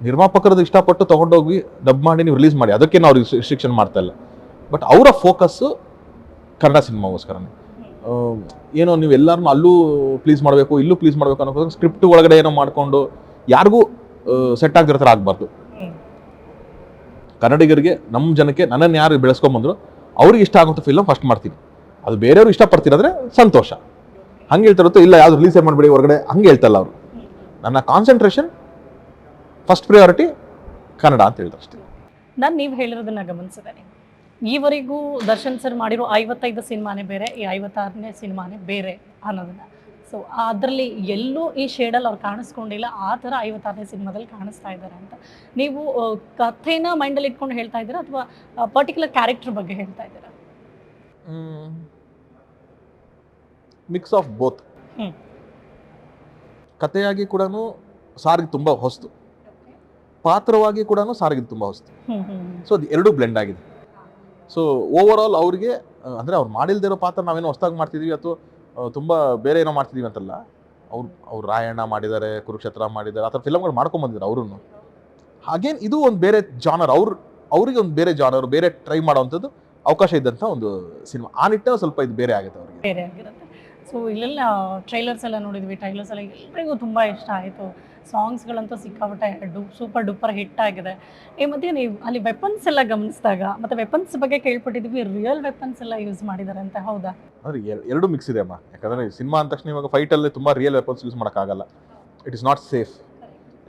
ನಿರ್ಮಾಪಕರದ್ದು ಇಷ್ಟಪಟ್ಟು ತೊಗೊಂಡೋಗಿ ಡಬ್ ಮಾಡಿ ನೀವು ರಿಲೀಸ್ ಮಾಡಿ, ಅದಕ್ಕೇನು ಅವ್ರಿಗೆ ರಿಸ್ಟ್ರಿಕ್ಷನ್ ಮಾಡ್ತಾ ಇಲ್ಲ. ಬಟ್ ಅವರ ಫೋಕಸ್ಸು ಕನ್ನಡ ಸಿನಿಮಾಗೋಸ್ಕರನೇ. ಏನೋ ನೀವು ಎಲ್ಲರನ್ನೂ ಅಲ್ಲೂ ಪ್ಲೀಸ್ ಮಾಡಬೇಕು, ಇಲ್ಲೂ ಪ್ಲೀಸ್ ಮಾಡಬೇಕು ಅನ್ನೋದು ಸ್ಕ್ರಿಪ್ಟ್ ಒಳಗಡೆ ಏನೋ ಮಾಡಿಕೊಂಡು ಯಾರಿಗೂ ಸೆಟ್ ಆಗಿರೋ ಥರ ಆಗಬಾರ್ದು. ಕನ್ನಡಿಗರಿಗೆ, ನಮ್ಮ ಜನಕ್ಕೆ, ನನ್ನನ್ನು ಯಾರು ಬೆಳೆಸ್ಕೊಂಬಂದ್ರು ಅವ್ರಿಗೆ ಇಷ್ಟ ಆಗುವಂಥ ಫಿಲಮ್ ಫಸ್ಟ್ ಮಾಡ್ತೀನಿ. ಅದು ಬೇರೆಯವರು ಇಷ್ಟಪಡ್ತಿರೋದ್ರೆ ಸಂತೋಷ. ಹಂಗೆ ಹೇಳ್ತಾರತ್ತೋ ಇಲ್ಲ ಯಾವುದು ರಿಲೀಸೇ ಮಾಡಬೇಡಿ ಹೊರಗಡೆ, ಹಂಗೆ ಹೇಳ್ತಲ್ಲ ಅವರು. ನನ್ನ ಕಾನ್ಸಂಟ್ರೇಷನ್ ಫಸ್ಟ್ ಪ್ರಯಾರಿಟಿ ಕನ್ನಡ ಅಂತ ಹೇಳ್ತಾರೆ ಅಷ್ಟೇ. ನಾನು ನೀವು ಹೇಳಿರೋದನ್ನ ಗಮನಿಸಿದ್ದೇನೆ. ಈವರೆಗೂ ದರ್ಶನ್ ಸರ್ ಮಾಡಿರೋ 55 ಸಿನಿಮಾನೇ ಬೇರೆ, ಈ 56ನೇ ಸಿನಿಮಾನೇ ಬೇರೆ ಅನ್ನೋದನ್ನ. ಸೊ ಅದರಲ್ಲಿ ಎಲ್ಲೂ ಈ ಶೇಡಲ್ಲಿ ಅವ್ರು ಕಾಣಿಸ್ಕೊಂಡಿಲ್ಲ. ಆ ಥರ 56ನೇ ಸಿನಿಮಾದಲ್ಲಿ ಕಾಣಿಸ್ತಾ ಇದ್ದಾರೆ ಅಂತ ನೀವು ಕಥೆನ ಮೈಂಡಲ್ಲಿ ಇಟ್ಕೊಂಡು ಹೇಳ್ತಾ ಇದ್ದೀರಾ ಅಥವಾ ಪರ್ಟಿಕ್ಯುಲರ್ ಕ್ಯಾರೆಕ್ಟರ್ ಬಗ್ಗೆ ಹೇಳ್ತಾ ಇದ್ದೀರಾ? Mix of both. ಕಥೆಯಾಗಿ ಕೂಡ ಸಾರಿಗೆ ತುಂಬ ಹೊಸ್ತು, ಪಾತ್ರವಾಗಿ ಕೂಡ ಸಾರಿಗೆ ತುಂಬ ಹೊಸ್ತು. ಸೊ ಅದು ಎರಡೂ ಬ್ಲೆಂಡ್ ಆಗಿದೆ. ಸೊ ಓವರ್ ಆಲ್ ಅವ್ರಿಗೆ ಅಂದರೆ ಅವ್ರು ಮಾಡಿಲ್ದಿರೋ ಪಾತ್ರ ನಾವೇನೋ ಹೊಸ್ದಾಗಿ ಮಾಡ್ತಿದ್ದೀವಿ ಅಥವಾ ತುಂಬ ಬೇರೆ ಏನೋ ಮಾಡ್ತಿದ್ದೀವಿ ಅಂತಲ್ಲ. ಅವ್ರು ರಾಯಣ್ಣ ಮಾಡಿದ್ದಾರೆ, ಕುರುಕ್ಷೇತ್ರ ಮಾಡಿದ್ದಾರೆ, ಆ ಥರ ಫಿಲಮ್ಗಳು ಮಾಡ್ಕೊಂಬಂದಿದ್ದಾರೆ ಅವರು. ಹಾಗೇನು ಇದು ಒಂದು ಬೇರೆ ಜಾನರ್, ಅವ್ರಿಗೆ ಒಂದು ಬೇರೆ ಜಾನರ್, ಬೇರೆ ಟ್ರೈ ಮಾಡೋವಂಥದ್ದು ಅವಕಾಶ ಇದ್ದಂಥ ಒಂದು ಸಿನಿಮಾ. ಆ ನಿಟ್ಟಿನಲ್ಲಿ ಸ್ವಲ್ಪ ಇದು ಬೇರೆ ಆಗುತ್ತೆ ಅವ್ರಿಗೆ. ಬೇರೆ ಆಗಿರುತ್ತೆ. ಸೊ ಇಲ್ಲೆಲ್ಲ ಟ್ರೈಲರ್ಸ್ ಎಲ್ಲ ನೋಡಿದ್ವಿ, ಟ್ರೈಲರ್ಸ್ ಎಲ್ಲ ಎಲ್ರಿಗೂ ತುಂಬ ಇಷ್ಟ ಆಯಿತು. ಸಾಂಗ್ಸ್ಗಳಂತೂ ಸಿಕ್ಕಾಪಟ್ಟೆ ಸೂಪರ್ ಡೂಪರ್ ಹಿಟ್ ಆಗಿದೆ. ಮತ್ತು ನೀವು ಅಲ್ಲಿ ವೆಪನ್ಸ್ ಎಲ್ಲ ಗಮನಿಸಿದಾಗ, ಮತ್ತು ವೆಪನ್ಸ್ ಬಗ್ಗೆ ಕೇಳ್ಪಟ್ಟಿದ್ವಿ, ರಿಯಲ್ ವೆಪನ್ಸ್ ಎಲ್ಲ ಯೂಸ್ ಮಾಡಿದ್ದಾರೆ ಅಂತ, ಹೌದಾ? ಅಂದರೆ ಎರಡು ಮಿಕ್ಸ್ ಇದೆ ಅಮ್ಮ. ಯಾಕಂದರೆ ಸಿನಿಮಾ ಅಂದ ತಕ್ಷಣ ಇವಾಗ ಫೈಟಲ್ಲಿ ತುಂಬ ರಿಯಲ್ ವೆಪನ್ಸ್ ಯೂಸ್ ಮಾಡೋಕ್ಕಾಗಲ್ಲ. It is not safe.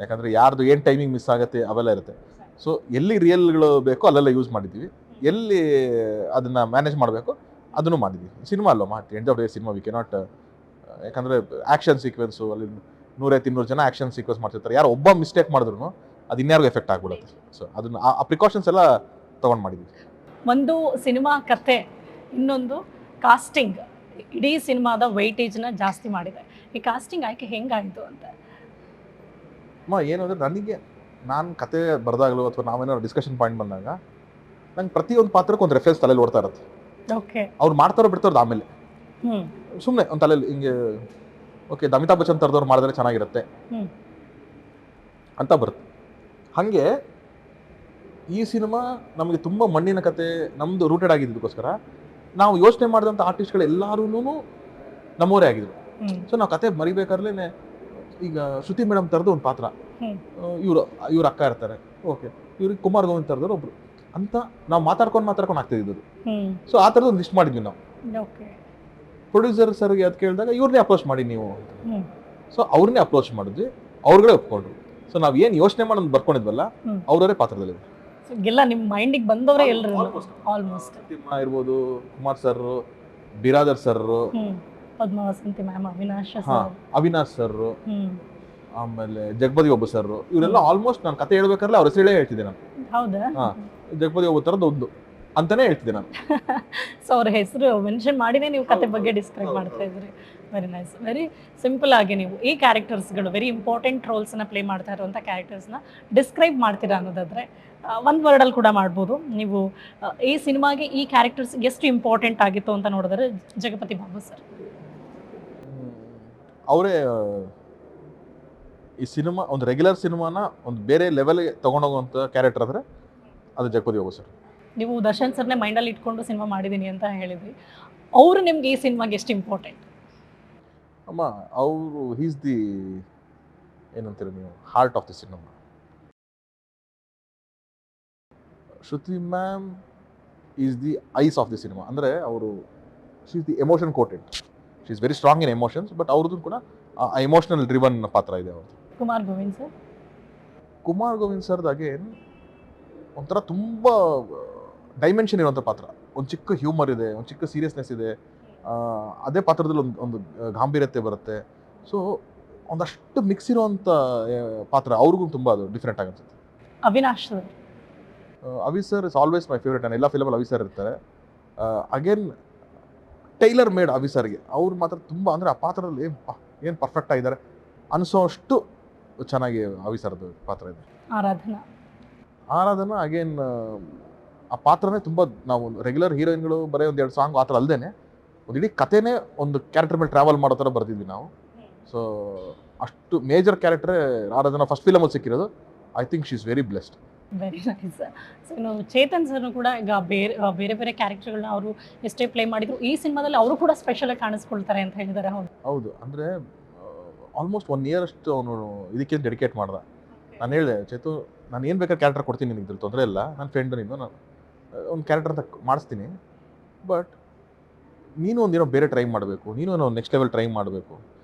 ಯಾಕಂದರೆ ಯಾರ್ದು ಏನು ಟೈಮಿಂಗ್ ಮಿಸ್ ಆಗುತ್ತೆ ಅವೆಲ್ಲ ಇರುತ್ತೆ. ಸೊ ಎಲ್ಲಿ ರಿಯಲ್ಗಳು ಬೇಕೋ ಅಲ್ಲೆಲ್ಲ ಯೂಸ್ ಮಾಡಿದ್ದೀವಿ, ಎಲ್ಲಿ ಅದನ್ನು ಮ್ಯಾನೇಜ್ ಮಾಡಬೇಕು ಅದನ್ನು ಮಾಡಿದ್ದೀವಿ. ಸಿನಿಮಾ ಅಲ್ಲಮ್ಮ, end of day cinema we cannot. ಯಾಕಂದರೆ ಆ್ಯಕ್ಷನ್ ಸೀಕ್ವೆನ್ಸು ಅಲ್ಲಿ 100-200 ಜನ ಆ್ಯಕ್ಷನ್ ಸೀಕ್ವೆನ್ಸ್ ಮಾಡ್ತಿರ್ತಾರೆ. ಯಾರು ಒಬ್ಬ ಮಿಸ್ಟೇಕ್ ಮಾಡಿದ್ರು ಅದು ಇನ್ಯಾರಿಗೂ ಎಫೆಕ್ಟ್ ಆಗ್ಬಿಡುತ್ತೆ. ಸೊ ಅದನ್ನು ಆ ಪ್ರಿಕಾಷನ್ಸ್ ಎಲ್ಲ ತೊಗೊಂಡು ಮಾಡಿದ್ದೀವಿ. ಒಂದು ಸಿನಿಮಾ ಕತೆ, ಇನ್ನೊಂದು ಕಾಸ್ಟಿಂಗ್ ಇಡೀ ಸಿನಿಮಾದ ವೈಟೇಜ್ನ ಜಾಸ್ತಿ ಮಾಡಿದೆ. ಈ ಕಾಸ್ಟಿಂಗ್ ಆಯ್ಕೆ ಹೆಂಗಾಯಿತು ಅಂತ? ಏನು ಅಂದರೆ ನಾನು ಕತೆ ಬರೆದಾಗಲೂ ಅಥವಾ ನಾವೇನಾದ್ರು ಡಿಸ್ಕಷನ್ ಪಾಯಿಂಟ್ ಬಂದಾಗ ನಂಗೆ ಪ್ರತಿಯೊಂದು ಪಾತ್ರಕ್ಕೆ ಒಂದು ರೆಫರೆನ್ಸ್ ತಲೆಯಲ್ಲಿ ಓಡ್ತಾ ಇರುತ್ತೆ. ಓಕೆ. ಅವ್ರು ಮಾಡ್ತಾರೋ ಬಿಡ್ತಾರೋದು ಆಮೇಲೆ ಸುಮ್ಮನೆ ಒಂದು ತಲೆಯಲ್ಲಿ ಹಿಂಗೆ ಓಕೆ ಅಮಿತಾಬ್ ಬಚ್ಚನ್ ಥರದವ್ರು ಮಾಡಿದ್ರೆ ಚೆನ್ನಾಗಿರುತ್ತೆ ಅಂತ ಬರುತ್ತೆ. ಹಾಗೆ ಈ ಸಿನಿಮಾ ನಮಗೆ ತುಂಬ ಮಣ್ಣಿನ ಕತೆ ನಮ್ಮದು ರೂಟೆಡ್ ಆಗಿದ್ದಕ್ಕೋಸ್ಕರ ನಾವು ಯೋಚನೆ ಮಾಡಿದಂಥ ಆರ್ಟಿಸ್ಟ್ಗಳು ಎಲ್ಲರೂ ನಮ್ಮವರೇ ಆಗಿದ್ರು. ಸೊ ನಾವು ಕತೆ ಮರಿಬೇಕಾದ್ಲೇ ಈಗ ಶ್ರುತಿ ಮೇಡಮ್ ಥರದ್ದು ಒಂದು ಪಾತ್ರ, ಇವ್ರ ಅಕ್ಕ ಇರ್ತಾರೆ, ಓಕೆ ಇವ್ರಿಗೆ ಕುಮಾರ್ ಗೋವಿಂದ್ ಥರದವ್ರು ಒಬ್ರು ಅಂತ ನಾವು ಮಾತಾಡ್ಕೊಂಡು ಆಗ್ತಿದ್ದು. ಸೊ ಆ ಥರದ್ದು ಒಂದು ಲಿಸ್ಟ್ ಮಾಡಿದ್ವಿ ನಾವು. ಪ್ರೊಡ್ಯೂಸರ್ ಸರ್ಗೆ ಅದು ಕೇಳಿದಾಗ ಇವ್ರನ್ನೇ ಅಪ್ರೋಚ್ ಮಾಡಿ ನೀವು. ಸೊ ಅವ್ರನ್ನೇ ಅಪ್ರೋಚ್ ಮಾಡಿದ್ವಿ, ಅವ್ರುಗಳೇ ಒಪ್ಕೊಂಡ್ರು. ಸೊ ನಾವು ಏನು ಯೋಚನೆ ಮಾಡೋದು ಬರ್ಕೊಂಡಿದ್ವಲ್ಲ ಅವರೇ ಪಾತ್ರದಲ್ಲಿ ಎಲ್ಲ ನಿಮ್ಮ ಮೈಂಡಿಗೆ ಬಂದವರೇ ಎಲ್ಲರೂ ಆಲ್ಮೋಸ್ಟ್. ಇರ್ಬೋದು, Kumar sir, Biradar sir, Padmavasanthi ma'am, Avinash sir, ಆಮೇಲೆ ಜಗಪತಿ ಒಬ್ಬ ಸರ್, ಇವರೆಲ್ಲ ಆಲ್ಮೋಸ್ಟ್ ನಾನು ಕತೆ ಹೇಳ್ಬೇಕಾದ್ರೆ ಅವ್ರ ಹೆಸರೇ ಹೇಳ್ತಿದ್ದೆ ನಾನು. ಹೌದಾ? ಜಗಪತಿ ಒಬ್ಬ ಥರದ್ದು ಒಂದು ಅಂತಾನೆ ಹೇಳ್ತಿದ್ದೆ ನಾನು. ಸೊ ಅವ್ರ ಹೆಸರು ಮೆನ್ಷನ್ ಮಾಡಿನೇ ನೀವು ಕತೆ ಬಗ್ಗೆ ಡಿಸ್ಕ್ರೈಬ್ ಮಾಡ್ತಾ ಇದ್ರಿ. Very nice. ವೆರಿ ಸಿಂಪಲ್ ಆಗಿ ನೀವು ಈ ಕ್ಯಾರೆಕ್ಟರ್ಸ್ಗಳು ವೆರಿ ಇಂಪಾರ್ಟೆಂಟ್ ರೋಲ್ಸ್ನ ಪ್ಲೇ ಮಾಡ್ತಾ ಇರುವಂಥ ಕ್ಯಾರೆಕ್ಟರ್ಸ್ನ ಡಿಸ್ಕ್ರೈಬ್ ಮಾಡ್ತೀರಾ ಅನ್ನೋದಾದರೆ ಒಂದು ವರ್ಡಲ್ಲಿ ಕೂಡ ಮಾಡ್ಬೋದು. ನೀವು ಈ ಸಿನಿಮಾಗೆ ಈ ಕ್ಯಾರೆಕ್ಟರ್ಸ್ ಎಷ್ಟು ಇಂಪಾರ್ಟೆಂಟ್ ಆಗಿತ್ತು ಅಂತ ನೋಡಿದ್ರೆ ಜಗಪತಿ ಬಾಬು ಸರ್ ಅವರೇ ಈ ಸಿನಿಮಾ ಒಂದು ರೆಗ್ಯುಲರ್ ಸಿನಿಮಾನ ಒಂದು ಬೇರೆ ಲೆವೆಲ್ಗೆ ತೊಗೊಂಡೋಗುವಂಥ ಕ್ಯಾರೆಕ್ಟರ್ ಅಂದರೆ ಅದು ಜಗಪತಿ ಬಾಬು ಸರ್. ನೀವು ದರ್ಶನ್ ಸರ್ನೇ ಮೈಂಡಲ್ಲಿ ಇಟ್ಕೊಂಡು ಸಿನಿಮಾ ಮಾಡಿದ್ದೀನಿ ಅಂತ ಹೇಳಿದ್ವಿ. ಅವರು ನಿಮ್ಗೆ ಈ ಸಿನಿಮಾಗೆ ಎಷ್ಟು ಇಂಪಾರ್ಟೆಂಟ್? ಅಮ್ಮ ಅವರು ಹೀಸ್ ದಿ ಏನಂತೀರ ನೀವು, heart of the cinema. Shruti ma'am is the eyes of the cinema. ಅಂದರೆ ಅವರು she is the emotion coated. She is very strong in emotions, but ಅವ್ರದ್ದು ಕೂಡ ಆ ಎಮೋಷನಲ್ ಡ್ರಿವನ್ ಪಾತ್ರ ಇದೆ ಅವ್ರದ್ದು. ಕುಮಾರ್ ಗೋವಿಂದ್ ಸರ್, ಕುಮಾರ್ ಗೋವಿಂದ್ ಸರ್ದು ಅಗೇನ್ ಒಂಥರ ತುಂಬ ಡೈಮೆನ್ಷನ್ ಇರುವಂಥ ಪಾತ್ರ. ಒಂದು ಚಿಕ್ಕ ಹ್ಯೂಮರ್ ಇದೆ, ಒಂದು ಚಿಕ್ಕ ಸೀರಿಯಸ್ನೆಸ್ ಇದೆ, ಅದೇ ಪಾತ್ರದಲ್ಲಿ ಒಂದು ಗಾಂಭೀರ್ಯತೆ ಬರುತ್ತೆ. ಸೊ ಒಂದಷ್ಟು ಮಿಕ್ಸ್ ಇರುವಂಥ ಪಾತ್ರ, ಅವ್ರಿಗೂ ತುಂಬ ಅದು ಡಿಫ್ರೆಂಟ್ ಆಗುತ್ತೆ. ಅವಿನಾಶ್ ಸರ್, ಅವಿ sir is always my favourite. ನಾನು ಎಲ್ಲ ಫಿಲಮಲ್ಲಿ ಅವಿ ಸರ್ ಇರ್ತಾರೆ. ಅಗೇನ್ ಟೈಲರ್ ಮೇಡ್ ಅವಿ ಸರ್ಗೆ. ಅವ್ರು ಮಾತ್ರ ತುಂಬ ಅಂದರೆ ಆ ಪಾತ್ರದಲ್ಲಿ ಏನು ಪರ್ಫೆಕ್ಟ್ ಆಗಿದ್ದಾರೆ ಅನಿಸೋ ಅಷ್ಟು ಚೆನ್ನಾಗಿ ಅವಿ ಸರ್ದು ಪಾತ್ರ ಇದೆ. ಆರಾಧನಾ ಅಗೇನ್ ಆ ಪಾತ್ರನೇ ತುಂಬ, ನಾವು ರೆಗ್ಯುಲರ್ ಹೀರೋಯಿನ್ಗಳು ಬರೀ ಒಂದೆರಡು ಸಾಂಗ್ ಆ ಥರ ಅಲ್ಲದೆ ಒಂದು ಇಡೀ ಕಥೆನೇ ಒಂದು ಕ್ಯಾರೆಕ್ಟರ್ ಮೇಲೆ ಟ್ರಾವೆಲ್ ಮಾಡೋ ಥರ ಬರ್ತಿದ್ವಿ ನಾವು. ಸೊ ಅಷ್ಟು ಮೇಜರ್ ಕ್ಯಾರೆಕ್ಟ್ರೇ ಆರಾಧನಾ ಫಸ್ಟ್ ಫಿಲಮಲ್ಲಿ ಸಿಕ್ಕಿರೋದು. I think she is very blessed. Very nice. So ಇನ್ನು ಚೇತನ್ ಸರ್ನು ಕೂಡ ಈಗ ಬೇರೆ ಬೇರೆ ಕ್ಯಾರೆಕ್ಟರ್ಗಳನ್ನ ಅವರು ಎಷ್ಟೇ ಪ್ಲೇ ಮಾಡಿದ್ರು ಈ ಸಿನಿಮಾದಲ್ಲಿ ಅವರು ಕೂಡ ಸ್ಪೆಷಲ್ ಆಗಿ ಕಾಣಿಸ್ಕೊಳ್ತಾರೆ ಅಂತ ಹೇಳಿದ್ದಾರೆ. ಹೌದು, ಅಂದರೆ ಆಲ್ಮೋಸ್ಟ್ 1 year ಅಷ್ಟು ಅವನು ಇದಕ್ಕೆ ಡೆಡಿಕೇಟ್ ಮಾಡ್ದ. ನಾನು ಹೇಳಿದೆ, ಚೇತು ನಾನು ಏನು ಬೇಕಾದ್ರೆ ಕ್ಯಾರೆಕ್ಟರ್ ಕೊಡ್ತೀನಿ, ನಿನಗೆ ಇದ್ರ ತೊಂದರೆ ಇಲ್ಲ, ನನ್ನ ಫ್ರೆಂಡ್ ನೀನು, ನಾನು ಒಂದು ಕ್ಯಾರೆಕ್ಟರ್ ಅಂತ ಮಾಡಿಸ್ತೀನಿ, ಬಟ್ ನೀನು ಒಂದೇನೋ ಬೇರೆ ಟ್ರೈ ಮಾಡಬೇಕು, ನೀನು ಒಂದು ನೆಕ್ಸ್ಟ್ ಲೆವೆಲ್ ಟ್ರೈ ಮಾಡಬೇಕು,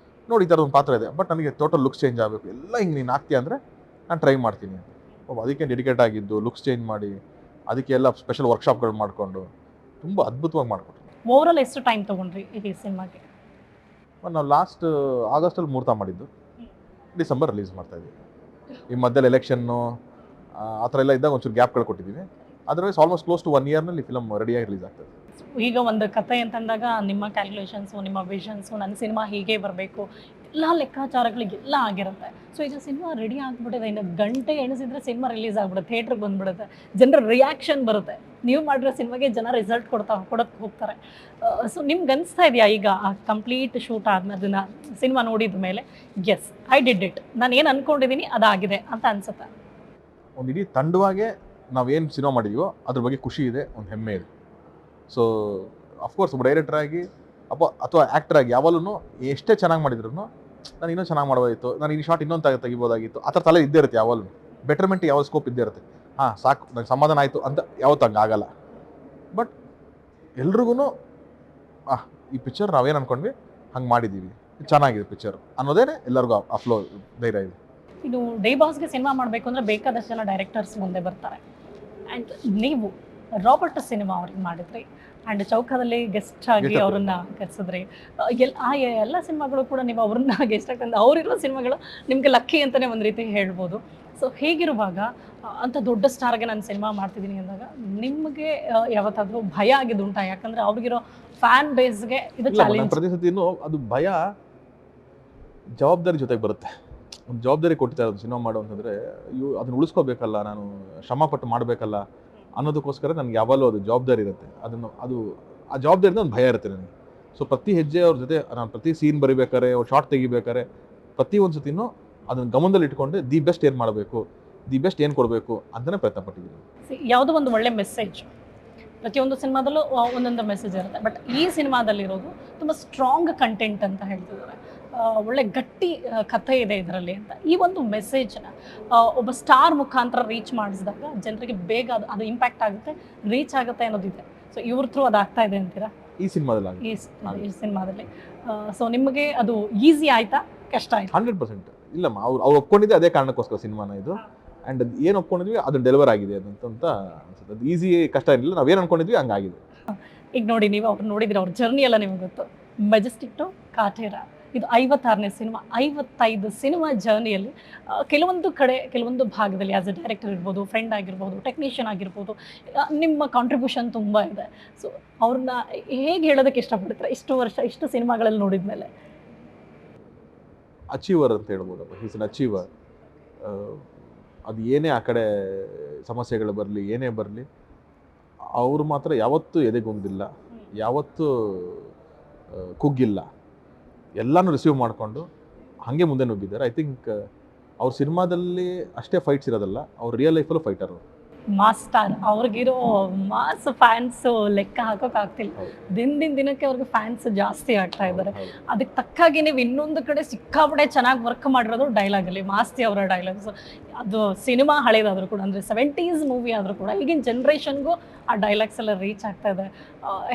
ನೋಡಿ ಈ ಥರದ ಒಂದು ಪಾತ್ರ ಇದೆ, ಬಟ್ ನನಗೆ ಟೋಟಲ್ ಲುಕ್ಸ್ ಚೇಂಜ್ ಆಗಬೇಕು, ಎಲ್ಲ ಹಿಂಗೆ ನೀನು ಆಗ್ತೀಯ ಅಂದರೆ ನಾನು ಟ್ರೈ ಮಾಡ್ತೀನಿ. ಅದಕ್ಕೆ ಡೆಡಿಕೇಟ್ ಆಗಿದ್ದು, ಲುಕ್ಸ್ ಚೇಂಜ್ ಮಾಡಿ ಅದಕ್ಕೆಲ್ಲ ಸ್ಪೆಷಲ್ ವರ್ಕ್ಶಾಪ್ಗಳು ಮಾಡಿಕೊಂಡು ತುಂಬ ಅದ್ಭುತವಾಗಿ ಮಾಡಿಕೊಟ್ರು. ಓವರಾಲ್ ಎಷ್ಟು ಟೈಮ್ ತೊಗೊಂಡ್ರಿ ಈ ಸಿನಿಮಾಗೆ? ನಾವು ಲಾಸ್ಟ್ ಆಗಸ್ಟಲ್ಲಿ ಮುಹೂರ್ತ ಮಾಡಿದ್ದು, ಡಿಸೆಂಬರ್ ರಿಲೀಸ್ ಮಾಡ್ತಾಯಿದ್ವಿ. ಈ ಮಧ್ಯದಲ್ಲಿ ಎಲೆಕ್ಷನ್ನು ಆ ಥರ ಎಲ್ಲ ಇದ್ದಾಗ ಒಂಚೂರು ಗ್ಯಾಪ್ಗಳು ಕೊಟ್ಟಿದ್ದೀವಿ. ಅದರ್ವೈಸ್ ಆಲ್ಮೋಸ್ಟ್ ಕ್ಲೋಸ್ ಟು 1 yearನಲ್ಲಿ ಫಿಲಮ್ ರೆಡಿಯಾಗಿ ರಿಲೀಸ್ ಆಗ್ತದೆ. ಈಗ ಒಂದು ಕತೆ ಅಂತಂದಾಗ ನಿಮ್ಮ ಕ್ಯಾಲ್ಕುಲೇಷನ್ಸು, ನಿಮ್ಮ ವಿಷನ್ಸು, ನನ್ನ ಸಿನಿಮಾ ಹೀಗೆ ಬರಬೇಕು, ಎಲ್ಲ ಲೆಕ್ಕಾಚಾರಗಳಿಗೆಲ್ಲ ಆಗಿರುತ್ತೆ. ಸೊ ಈಗ ಸಿನಿಮಾ ರೆಡಿ ಆಗಿಬಿಟ್ಟಿದೆ, ಇನ್ನು ಗಂಟೆ ಎಣಿಸಿದ್ರೆ ಸಿನಿಮಾ ರಿಲೀಸ್ ಆಗಿಬಿಡುತ್ತೆ, ಥಿಯೇಟ್ರಿಗೆ ಬಂದುಬಿಡುತ್ತೆ, ಜನರ ರಿಯಾಕ್ಷನ್ ಬರುತ್ತೆ, ನೀವು ಮಾಡಿರೋ ಸಿನಿಮಾಗೆ ಜನ ರಿಸಲ್ಟ್ ಕೊಡೋಕ್ಕೆ ಹೋಗ್ತಾರೆ. ಸೊ ನಿಮ್ಗೆ ಅನಿಸ್ತಾ ಇದೆಯಾ ಈಗ ಆ ಕಂಪ್ಲೀಟ್ ಶೂಟ್ ಆದ್ಮೇಲೆ, ಅದನ್ನು ಸಿನಿಮಾ ನೋಡಿದ ಮೇಲೆ ಎಸ್ ಐ ಡಿಡ್ ಇಟ್, ನಾನು ಏನು ಅಂದ್ಕೊಂಡಿದ್ದೀನಿ ಅದಾಗಿದೆ ಅಂತ ಅನ್ಸುತ್ತೆ? ಒಂದು ಇಡೀ ತಂಡವಾಗೇ ನಾವೇನು ಸಿನಿಮಾ ಮಾಡಿದೀವೋ ಅದ್ರ ಬಗ್ಗೆ ಖುಷಿ ಇದೆ, ಒಂದು ಹೆಮ್ಮೆ ಇದೆ. ಸೊ ಅಫ್ಕೋರ್ಸ್ ಒಬ್ಬ ಡೈರೆಕ್ಟರ್ ಆಗಿ ಅಥವಾ ಆ್ಯಕ್ಟರ್ ಆಗಿ ಯಾವಾಗಲೂ ಎಷ್ಟೇ ಚೆನ್ನಾಗಿ ಮಾಡಿದ್ರು ನಾನು ಇನ್ನೂ ಚೆನ್ನಾಗಿ ಮಾಡ್ಬೋದಿತ್ತು, ನಾನು ಈ ಶಾರ್ಟ್ ಇನ್ನೊಂದು ತೆಗಿಬೋದಾಗಿತ್ತು, ಆ ಥರ ತಲೆ ಇದ್ದೇ ಇರುತ್ತೆ ಯಾವಾಗಲೂ. ಬೆಟರ್ಮೆಂಟ್ ಯಾವ ಸ್ಕೋಪ್ ಇದ್ದೇ ಇರುತ್ತೆ. ಸಾಕು ನಂಗೆ ಸಮಾಧಾನ ಆಯಿತು ಅಂತ ಯಾವತ್ತೂ ಹಂಗೆ ಆಗಲ್ಲ. ಬಟ್ ಎಲ್ರಿಗೂ ಈ ಪಿಕ್ಚರ್ ನಾವೇನು ಅಂದ್ಕೊಂಡ್ವಿ ಹಂಗೆ ಮಾಡಿದ್ದೀವಿ, ಚೆನ್ನಾಗಿದೆ ಪಿಕ್ಚರ್ ಅನ್ನೋದೇನೆ ಎಲ್ಲರಿಗೂ ಆ ಫ್ಲೋ ಧೈರ್ಯ ಇದೆ. ಇದು ಡೇ ಬಾಸ್ಗೆ ಸಿನಿಮಾ ಮಾಡಬೇಕು ಅಂದರೆ ಬೇಕಾದಷ್ಟು ಜನ ಡೈರೆಕ್ಟರ್ಸ್ ಮುಂದೆ ಬರ್ತಾರೆ. ಆ್ಯಂಡ್ ನೀವು ರಾಬರ್ಟ್ ಸಿನಿಮಾ ಅವ್ರಿಗೆ ಮಾಡಿದ್ರಿ, ಆ್ಯಂಡ್ ಚೌಕದಲ್ಲಿ ಗೆಸ್ಟ್ ಆಗಿ ಅವ್ರನ್ನ ಕರೆಸಿದ್ರಿ. ಎಲ್ಲ ಸಿನಿಮಾಗಳು ಕೂಡ ನೀವು ಅವ್ರನ್ನ ಗೆಸ್ಟ್ ಆಗಿ ತಂದು ಅವರಿರೋ ಸಿನಿಮಾಗಳು ನಿಮಗೆ ಲಕ್ಕಿ ಅಂತಲೇ ಒಂದು ರೀತಿ ಹೇಳ್ಬೋದು. ಸೊ ಹೇಗಿರುವಾಗ ಅಂಥ ದೊಡ್ಡ ಸ್ಟಾರ್ಗೆ ನಾನು ಸಿನಿಮಾ ಮಾಡ್ತಿದ್ದೀನಿ ಅಂದಾಗ ನಿಮಗೆ ಯಾವತ್ತಾದರೂ ಭಯ ಆಗಿದ್ದುಂಟಾ? ಯಾಕಂದರೆ ಅವ್ರಿಗಿರೋ ಫ್ಯಾನ್ ಬೇಸ್ಗೆ ಇದು ಚಾಲೆಂಜ್. ಪ್ರತಿ ಸತಿನೂ ಅದು ಭಯ ಜವಾಬ್ದಾರಿ ಜೊತೆಗೆ ಬರುತ್ತೆ. ಒಂದು ಜವಾಬ್ದಾರಿ ಕೊಟ್ಟಿದ್ದಾರೆ ಅದು ಸಿನಿಮಾ ಮಾಡೋ ಅಂತಂದರೆ ಅದನ್ನು ಉಳಿಸ್ಕೋಬೇಕಲ್ಲ, ನಾನು ಶ್ರಮಪಟ್ಟು ಮಾಡಬೇಕಲ್ಲ ಅನ್ನೋದಕ್ಕೋಸ್ಕರ ನನಗೆ ಯಾವಾಗಲೂ ಅದು ಜವಾಬ್ದಾರಿ ಇರುತ್ತೆ. ಆ ಜವಾಬ್ದಾರಿಯಿಂದ ಒಂದು ಭಯ ಇರುತ್ತೆ ನನಗೆ. ಸೊ ಪ್ರತಿ ಹೆಜ್ಜೆ ಅವ್ರ ಜೊತೆ ನಾನು ಪ್ರತಿ ಸೀನ್ ಬರಿಬೇಕಾರೆ, ಅವ್ರು ಶಾರ್ಟ್ ತೆಗಿಬೇಕಾರೆ ಪ್ರತಿ ಒಂದು ಸತಿನೂ ಅದನ್ನು ಗಮನದಲ್ಲಿ ಇಟ್ಕೊಂಡು ದಿ ಬೆಸ್ಟ್ ಏನು ಮಾಡಬೇಕು, ದಿ ಬೆಸ್ಟ್ ಏನು ಕೊಡಬೇಕು ಅಂತಲೇ ಪ್ರಯತ್ನ ಪಟ್ಟಿದ್ದೀನಿ. ಯಾವುದೋ ಒಂದು ಒಳ್ಳೆ ಮೆಸೇಜ್ ಪ್ರತಿಯೊಂದು ಸಿನಿಮಾದಲ್ಲೂ ಒಂದೊಂದು ಮೆಸೇಜ್ ಇರುತ್ತೆ. ಬಟ್ ಈ ಸಿನಿಮಾದಲ್ಲಿರೋದು ತುಂಬ ಸ್ಟ್ರಾಂಗ್ ಕಂಟೆಂಟ್ ಅಂತ ಹೇಳ್ತಿದ್ದಾರೆ. ಒಳ್ಳೆ ಗಟ್ಟಿ ಕಥೆ ಇದೆ ಇದರಲ್ಲಿ ಅಂತ. ಈ ಒಂದು ಮೆಸೇಜ್ನ ಒಬ್ಬ ಸ್ಟಾರ್ ಮುಖಾಂತರ ರೀಚ್ ಮಾಡಿಸಿದಾಗ ಜನರಿಗೆ ಬೇಗ ಅದು ಇಂಪ್ಯಾಕ್ಟ್ ಆಗುತ್ತೆ, ರೀಚ್ ಆಗುತ್ತೆ ಅನ್ನೋದಿದೆ. ಸೊ ಇವ್ರ ಥ್ರೂ ಅದು ಆಗ್ತಾ ಇದೆ ಅಂತೀರಾ ಈ ಸಿನಿಮಾದಲ್ಲಿ? ಈ ಸಿನಿಮಾದಲ್ಲಿ ಸೊ ನಿಮಗೆ ಅದು ಈಸಿ ಆಯ್ತಾ, ಕಷ್ಟ ಆಯ್ತಾ? 100% ಇಲ್ಲಮ್ಮ, ಅವ್ರು ಒಪ್ಕೊಂಡಿದ್ದೆ ಅದೇ ಕಾರಣಕ್ಕೋಸ್ಕರ ಸಿನಿಮಾನ ಇದು. ಆ್ಯಂಡ್ ಅದು ಏನು ಒಪ್ಕೊಂಡಿದ್ವಿ ಅದನ್ನು ಡೆಲಿವರ್ ಆಗಿದೆ ಅಂತ ಅನ್ಸುತ್ತೆ. ಅದು ಈಸಿ ಕಷ್ಟ ಏನಿಲ್ಲ, ನಾವೇನು ಅನ್ಕೊಂಡಿದ್ವಿ ಹಂಗಾಗಿದೆ. ಈಗ ನೋಡಿ, ನೀವು ಅವ್ರು ನೋಡಿದ್ರೆ ಅವ್ರ ಜರ್ನಿ ಎಲ್ಲ ನಿಮಗೆ ಗೊತ್ತು. ಮೆಜೆಸ್ಟಿಕ್ ಟು ಕಾಟೇರ, ಇದು 56ನೇ ಸಿನಿಮಾ. 55 ಸಿನಿಮಾ ಜರ್ನಿಯಲ್ಲಿ ಕೆಲವೊಂದು ಕಡೆ ಕೆಲವೊಂದು ಭಾಗದಲ್ಲಿ ಆ್ಯಸ್ ಎ ಡೈರೆಕ್ಟರ್ ಇರ್ಬೋದು, ಫ್ರೆಂಡ್ ಆಗಿರ್ಬೋದು, ಟೆಕ್ನಿಷಿಯನ್ ಆಗಿರ್ಬೋದು, ನಿಮ್ಮ ಕಾಂಟ್ರಿಬ್ಯೂಷನ್ ತುಂಬ ಇದೆ. ಸೊ ಅವ್ರನ್ನ ಹೇಗೆ ಹೇಳೋದಕ್ಕೆ ಇಷ್ಟಪಡ್ತಾರೆ ಇಷ್ಟು ವರ್ಷ ಇಷ್ಟು ಸಿನಿಮಾಗಳಲ್ಲಿ ನೋಡಿದ ಮೇಲೆ? ಅಚೀವರ್ ಅಂತ ಹೇಳ್ಬೋದಪ್ಪ. Is an achiever. ಅದು ಏನೇ ಆ ಕಡೆ ಸಮಸ್ಯೆಗಳು ಬರಲಿ, ಏನೇ ಬರಲಿ, ಅವರು ಮಾತ್ರ ಯಾವತ್ತೂ ಎದೆಗುಂದಿಲ್ಲ, ಯಾವತ್ತೂ ಕುಗ್ಗಿಲ್ಲ, ಎಲ್ಲನೂ ರಿಸೀವ್ ಮಾಡಿಕೊಂಡು ಹಾಗೆ ಮುಂದೆ ನುಗ್ಗಿದ್ದಾರೆ. ಐ ಥಿಂಕ್ ಅವ್ರ ಸಿನಿಮಾದಲ್ಲಿ ಅಷ್ಟೇ ಫೈಟ್ಸ್ ಇರೋದಲ್ಲ, ಅವ್ರ ರಿಯಲ್ ಲೈಫಲ್ಲೂ ಫೈಟರು. ಮಾಸ್ ಸ್ಟಾರ್, ಅವ್ರಿಗಿರೋ ಮಾಸ್ ಫ್ಯಾನ್ಸು ಲೆಕ್ಕ ಹಾಕೋಕ್ಕಾಗ್ತಿಲ್ಲ. ದಿನಕ್ಕೆ ಅವ್ರಿಗೆ ಫ್ಯಾನ್ಸ್ ಜಾಸ್ತಿ ಆಗ್ತಾ ಇದ್ದಾರೆ. ಅದಕ್ಕೆ ತಕ್ಕಾಗಿ ನೀವು ಇನ್ನೊಂದು ಕಡೆ ಸಿಕ್ಕಾಪಟ್ಟೆ ಚೆನ್ನಾಗಿ ವರ್ಕ್ ಮಾಡಿರೋದು ಡೈಲಾಗಲ್ಲಿ, ಮಾಸ್ತಿ ಅವರ ಡೈಲಾಗ್ಸ್. ಅದು ಸಿನಿಮಾ ಹಳೇದಾದರೂ ಕೂಡ, ಅಂದರೆ 70s ಮೂವಿ ಆದರೂ ಕೂಡ ಈಗಿನ ಜನ್ರೇಷನ್ಗೂ ಆ ಡೈಲಾಗ್ಸ್ ಎಲ್ಲ ರೀಚ್ ಆಗ್ತಾ ಇದೆ.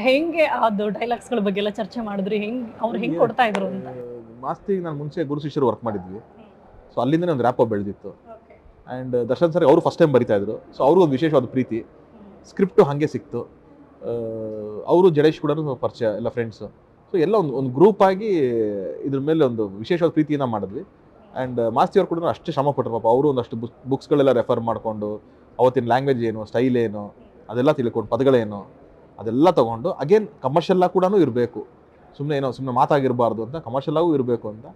ಹೆಂಗೆ ಅದು ಡೈಲಾಗ್ಸ್ಗಳ ಬಗ್ಗೆ ಎಲ್ಲ ಚರ್ಚೆ ಮಾಡಿದ್ರಿ, ಅವ್ರು ಹೆಂಗೆ ಕೊಡ್ತಾ ಇದ್ರು ಅಂತ? ಮಾಸ್ತಿಗೆ ನಾನು ಮುಂಚೆ ಗುರು ಶಿಷ್ಯರು ವರ್ಕ್ ಮಾಡಿದ್ವಿ. ಸೊ ಅಲ್ಲಿಂದನೇ ಒಂದು ರ್ಯಾಪ್ ಬೆಳೆದಿತ್ತು. ಆ್ಯಂಡ್ ದರ್ಶನ್ ಸರ್ ಅವರು ಫಸ್ಟ್ ಟೈಮ್ ಬರಿತಾಯಿದ್ರು. ಸೊ ಅವರು ಒಂದು ವಿಶೇಷವಾದ ಪ್ರೀತಿ, ಸ್ಕ್ರಿಪ್ಟು ಹಾಗೆ ಸಿಕ್ತು. ಅವರು ಜಡೇಶ್ ಕೂಡ ಪರಿಚಯ, ಎಲ್ಲ ಫ್ರೆಂಡ್ಸು. ಸೊ ಎಲ್ಲ ಒಂದು ಗ್ರೂಪ್ ಆಗಿ ಇದ್ರ ಮೇಲೆ ಒಂದು ವಿಶೇಷವಾದ ಪ್ರೀತಿಯನ್ನು ಮಾಡಿದ್ವಿ. ಆ್ಯಂಡ್ ಮಾಸ್ತಿ ಅವ್ರು ಕೂಡ ಅಷ್ಟೇ ಶ್ರಮ ಪಟ್ಟರು ಪಾಪ. ಅವರು ಒಂದಷ್ಟು ಬುಕ್ಸ್ಗಳೆಲ್ಲ ರೆಫರ್ ಮಾಡಿಕೊಂಡು ಅವತ್ತಿನ ಲ್ಯಾಂಗ್ವೇಜ್ ಏನು, ಸ್ಟೈಲ್ ಏನು ಅದೆಲ್ಲ ತಿಳ್ಕೊಂಡು, ಪದಗಳೇನು ಅದೆಲ್ಲ ತೊಗೊಂಡು ಅಗೇನ್ ಕಮರ್ಷಿಯಲ್ ಕೂಡ ಇರಬೇಕು, ಸುಮ್ಮನೆ ಮಾತಾಗಿರಬಾರ್ದು ಅಂತ, ಕಮರ್ಷಿಯಲ್ ಆಗೂ ಇರಬೇಕು ಅಂತ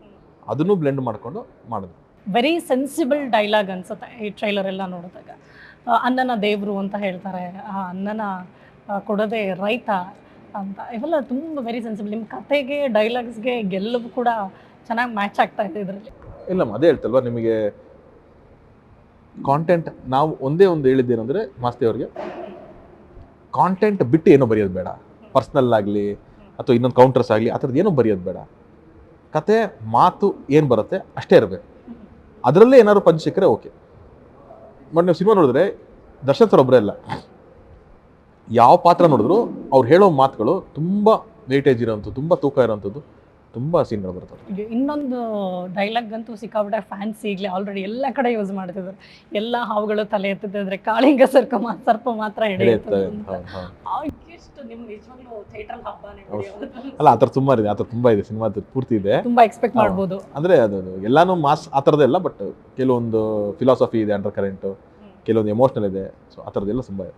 ಅದನ್ನು ಬ್ಲೆಂಡ್ ಮಾಡಿಕೊಂಡು ಮಾಡಿದ್ವಿ. ವೆರಿ ಸೆನ್ಸಿಬಲ್ ಡೈಲಾಗ್ ಅನ್ಸುತ್ತೆ ಈ ಟ್ರೈಲರ್ ಎಲ್ಲ ನೋಡಿದಾಗ. ಅನ್ನನ ದೇವರು ಅಂತ ಹೇಳ್ತಾರೆ, ಆ ಅನ್ನನ ಕೊಡೋದೇ ರೈತ ಅಂತ, ಇವೆಲ್ಲ ತುಂಬ ವೆರಿ ಸೆನ್ಸಿಬಲ್. ನಿಮ್ಮ ಕತೆಗೆ ಡೈಲಾಗ್ಸ್ಗೆ ಗೆಲ್ಲವು ಕೂಡ ಚೆನ್ನಾಗಿ ಮ್ಯಾಚ್ ಆಗ್ತಾ ಇದೆ ಇದರಲ್ಲಿ. ಇಲ್ಲ ಅದೇ ಹೇಳ್ತಲ್ವ ನಿಮಗೆ, ಕಾಂಟೆಂಟ್ ನಾವು ಒಂದೇ ಒಂದು ಹೇಳಿದ್ದೇನೆಂದರೆ ಮಾಸ್ತಿ ಅವ್ರಿಗೆ, ಕಾಂಟೆಂಟ್ ಬಿಟ್ಟು ಏನೋ ಬರೆಯೋದು ಬೇಡ. ಪರ್ಸ್ನಲ್ ಆಗಲಿ ಅಥವಾ ಇನ್ನೊಂದು ಕೌಂಟರ್ಸ್ ಆಗಲಿ ಆ ಥರದ್ದು ಏನೂ ಬರೆಯೋದು ಬೇಡ. ಕತೆ ಮಾತು ಏನು ಬರುತ್ತೆ ಅಷ್ಟೇ ಇರಬೇಕು. ಅದರಲ್ಲೇ ಏನಾದ್ರು ಪಂಚ್ ಸಿಕ್ಕರೆ ಓಕೆ. ಬಟ್ ನೀವು ಸಿನಿಮಾ ನೋಡಿದ್ರೆ ದರ್ಶನ್ ಸರ್ ಒಬ್ಬರೇ ಅಲ್ಲ, ಯಾವ ಪಾತ್ರ ನೋಡಿದ್ರು ಅವ್ರು ಹೇಳೋ ಮಾತುಗಳು ತುಂಬ ವೇಟೇಜ್ ಇರೋವಂಥದ್ದು, ತುಂಬ ತೂಕ ಇರೋವಂಥದ್ದು, ತುಂಬ ಸೀನ್ಗಳು ಬರ್ತವೆ. ಇನ್ನೊಂದು ಡೈಲಾಗ್ ಅಂತೂ ಸಿಕ್ಕಾಬಿಟ್ಟೆ ಫ್ಯಾನ್ಸ್ ಈಗಲೇ ಆಲ್ರೆಡಿ ಎಲ್ಲ ಕಡೆ ಯೂಸ್ ಮಾಡ್ತಿದ್ದಾರೆ. ಎಲ್ಲ ಹಾವುಗಳು ತಲೆ ಎತ್ತಿದ್ರೆ ಕಾಳಿಂಗ ಸರ್ಪ ಮಾತ್ರ ಹಿಡಿಯುತ್ತೆ. ಅಲ್ಲ, ಆ ಥರ ತುಂಬ ಇದೆ, ಆ ಥರ ತುಂಬ ಇದೆ, ಸಿನಿಮಾ ಪೂರ್ತಿ ಇದೆ, ತುಂಬ ಎಕ್ಸ್ಪೆಕ್ಟ್ ಮಾಡ್ಬೋದು. ಅಂದರೆ ಅದು ಎಲ್ಲಾನು ಮಾಸ್ ಆ ಥರದ್ದೆಲ್ಲ, ಬಟ್ ಕೆಲವೊಂದು ಫಿಲಾಸಫಿ ಇದೆ, ಅಂಡರ್ ಕರೆಂಟು, ಕೆಲವೊಂದು ಎಮೋಷ್ನಲ್ ಇದೆ. ಸೊ ಆ ಥರದ್ದೆಲ್ಲ ತುಂಬ ಇದೆ.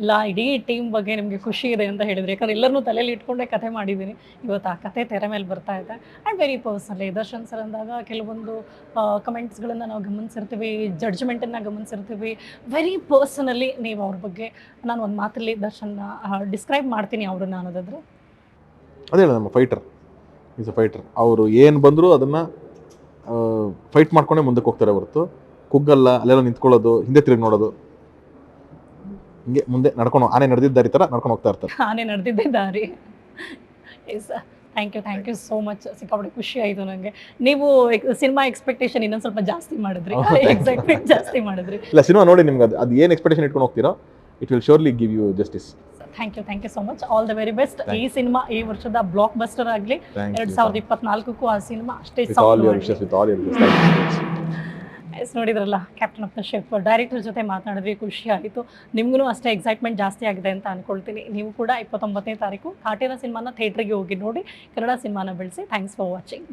ಇಲ್ಲ, ಇಡೀ ಟೀಮ್ ಬಗ್ಗೆ ನಿಮಗೆ ಖುಷಿ ಇದೆ ಅಂತ ಹೇಳಿದ್ರಿ. ಯಾಕಂದ್ರೆ ಎಲ್ಲರನ್ನೂ ತಲೆಯಲ್ಲಿ ಇಟ್ಕೊಂಡೇ ಕತೆ ಮಾಡಿದ್ದೀನಿ. ಇವತ್ತು ಆ ಕತೆ ತೆರೆ ಮೇಲೆ ಬರ್ತಾ ಇದೆ. And very personally Darshan sir ಅಂದಾಗ ಕೆಲವೊಂದು ಕಮೆಂಟ್ಸ್ಗಳನ್ನು ನಾವು ಗಮನಿಸಿರ್ತೀವಿ, ಜಡ್ಜ್ಮೆಂಟನ್ನು ಗಮನಿಸಿರ್ತೀವಿ. ವೆರಿ ಪರ್ಸನಲಿ ನೀವು ಅವ್ರ ಬಗ್ಗೆ ನಾನು ಒಂದು ಮಾತಲ್ಲಿ ದರ್ಶನ್ನ ಡಿಸ್ಕ್ರೈಬ್ ಮಾಡ್ತೀನಿ ಅವ್ರನ್ನ ಅನ್ನೋದಾದ್ರೆ, ಅದೇ ನಮ್ಮ ಫೈಟರ್ ಈಸ್ ಅ ಫೈಟರ್. ಅವರು ಏನು ಬಂದರೂ ಅದನ್ನು ಫೈಟ್ ಮಾಡ್ಕೊಂಡೇ ಮುಂದಕ್ಕೆ ಹೋಗ್ತಾರೆ ಹೊರತು ಕುಗ್ಗಲ್ಲ. ಅಲ್ಲೆಲ್ಲ ನಿಂತ್ಕೊಳ್ಳೋದು, ಹಿಂದೆ ತಿರುಗಿ ನೋಡೋದು, ಹಿಂಗೆ ಮುಂದೆ ನಡ್ಕೊಂಡು ಆನೆ ನಡೆದಿದ್ದ ದಾರಿ ಥರ ನಡ್ಕೊಂಡು ಹೋಗ್ತಾ ಇರ್ತಾರೆ. ಆನೆ ನಡೆದಿದ್ದೇ ದಾರಿ. Yes thank you so much. ಸಿಕ್ಕಾಪಟ್ಟೆ ಖುಷಿ ಆಯಿತು ನನಗೆ. ನೀವು ಸಿನಿಮಾ ಎಕ್ಸ್ಪೆಕ್ಟೇಷನ್ ಇನ್ನೊಂದು ಸ್ವಲ್ಪ ಜಾಸ್ತಿ ಮಾಡಿದ್ರಿ, ಎಕ್ಸೈಟ್ಮೆಂಟ್ ಜಾಸ್ತಿ ಮಾಡಿದ್ರಿ. ಇಲ್ಲ, ಸಿನಿಮಾ ನೋಡಿ ನಿಮ್ಗೆ ಅದು ಏನು ಎಕ್ಸ್ಪೆಕ್ಟೇಷನ್ ಇಟ್ಕೊಂಡು ಹೋಗ್ತೀರೋ it will surely give you justice. Thank you so much. All the very best. ಈ ಸಿನಿಮಾ ಈ ವರ್ಷದ ಬ್ಲಾಕ್ ಬಸ್ಟರ್ ಆಗಲಿ, 2024ಕ್ಕೂ ಆ ಸಿನಿಮಾ ಅಷ್ಟೇ ಎಸ್. ನೋಡಿದ್ರಲ್ಲ, captain of the ship director ಜೊತೆ ಮಾತನಾಡಿದ್ವಿ, ಖುಷಿ ಆಯಿತು. ನಿಮಗೂ ಅಷ್ಟೇ ಎಕ್ಸೈಟ್ಮೆಂಟ್ ಜಾಸ್ತಿ ಆಗಿದೆ ಅಂತ ಅನ್ಕೊಳ್ತೀನಿ. ನೀವು ಕೂಡ 29ನೇ ತಾರೀಕು ಕಾಟೇರ ಸಿನಿಮಾನ ಥಿಯೇಟ್ರಿಗೆ ಹೋಗಿ ನೋಡಿ, ಕನ್ನಡ ಸಿನಿಮಾನ ಬೆಳೆಸಿ. Thanks for watching.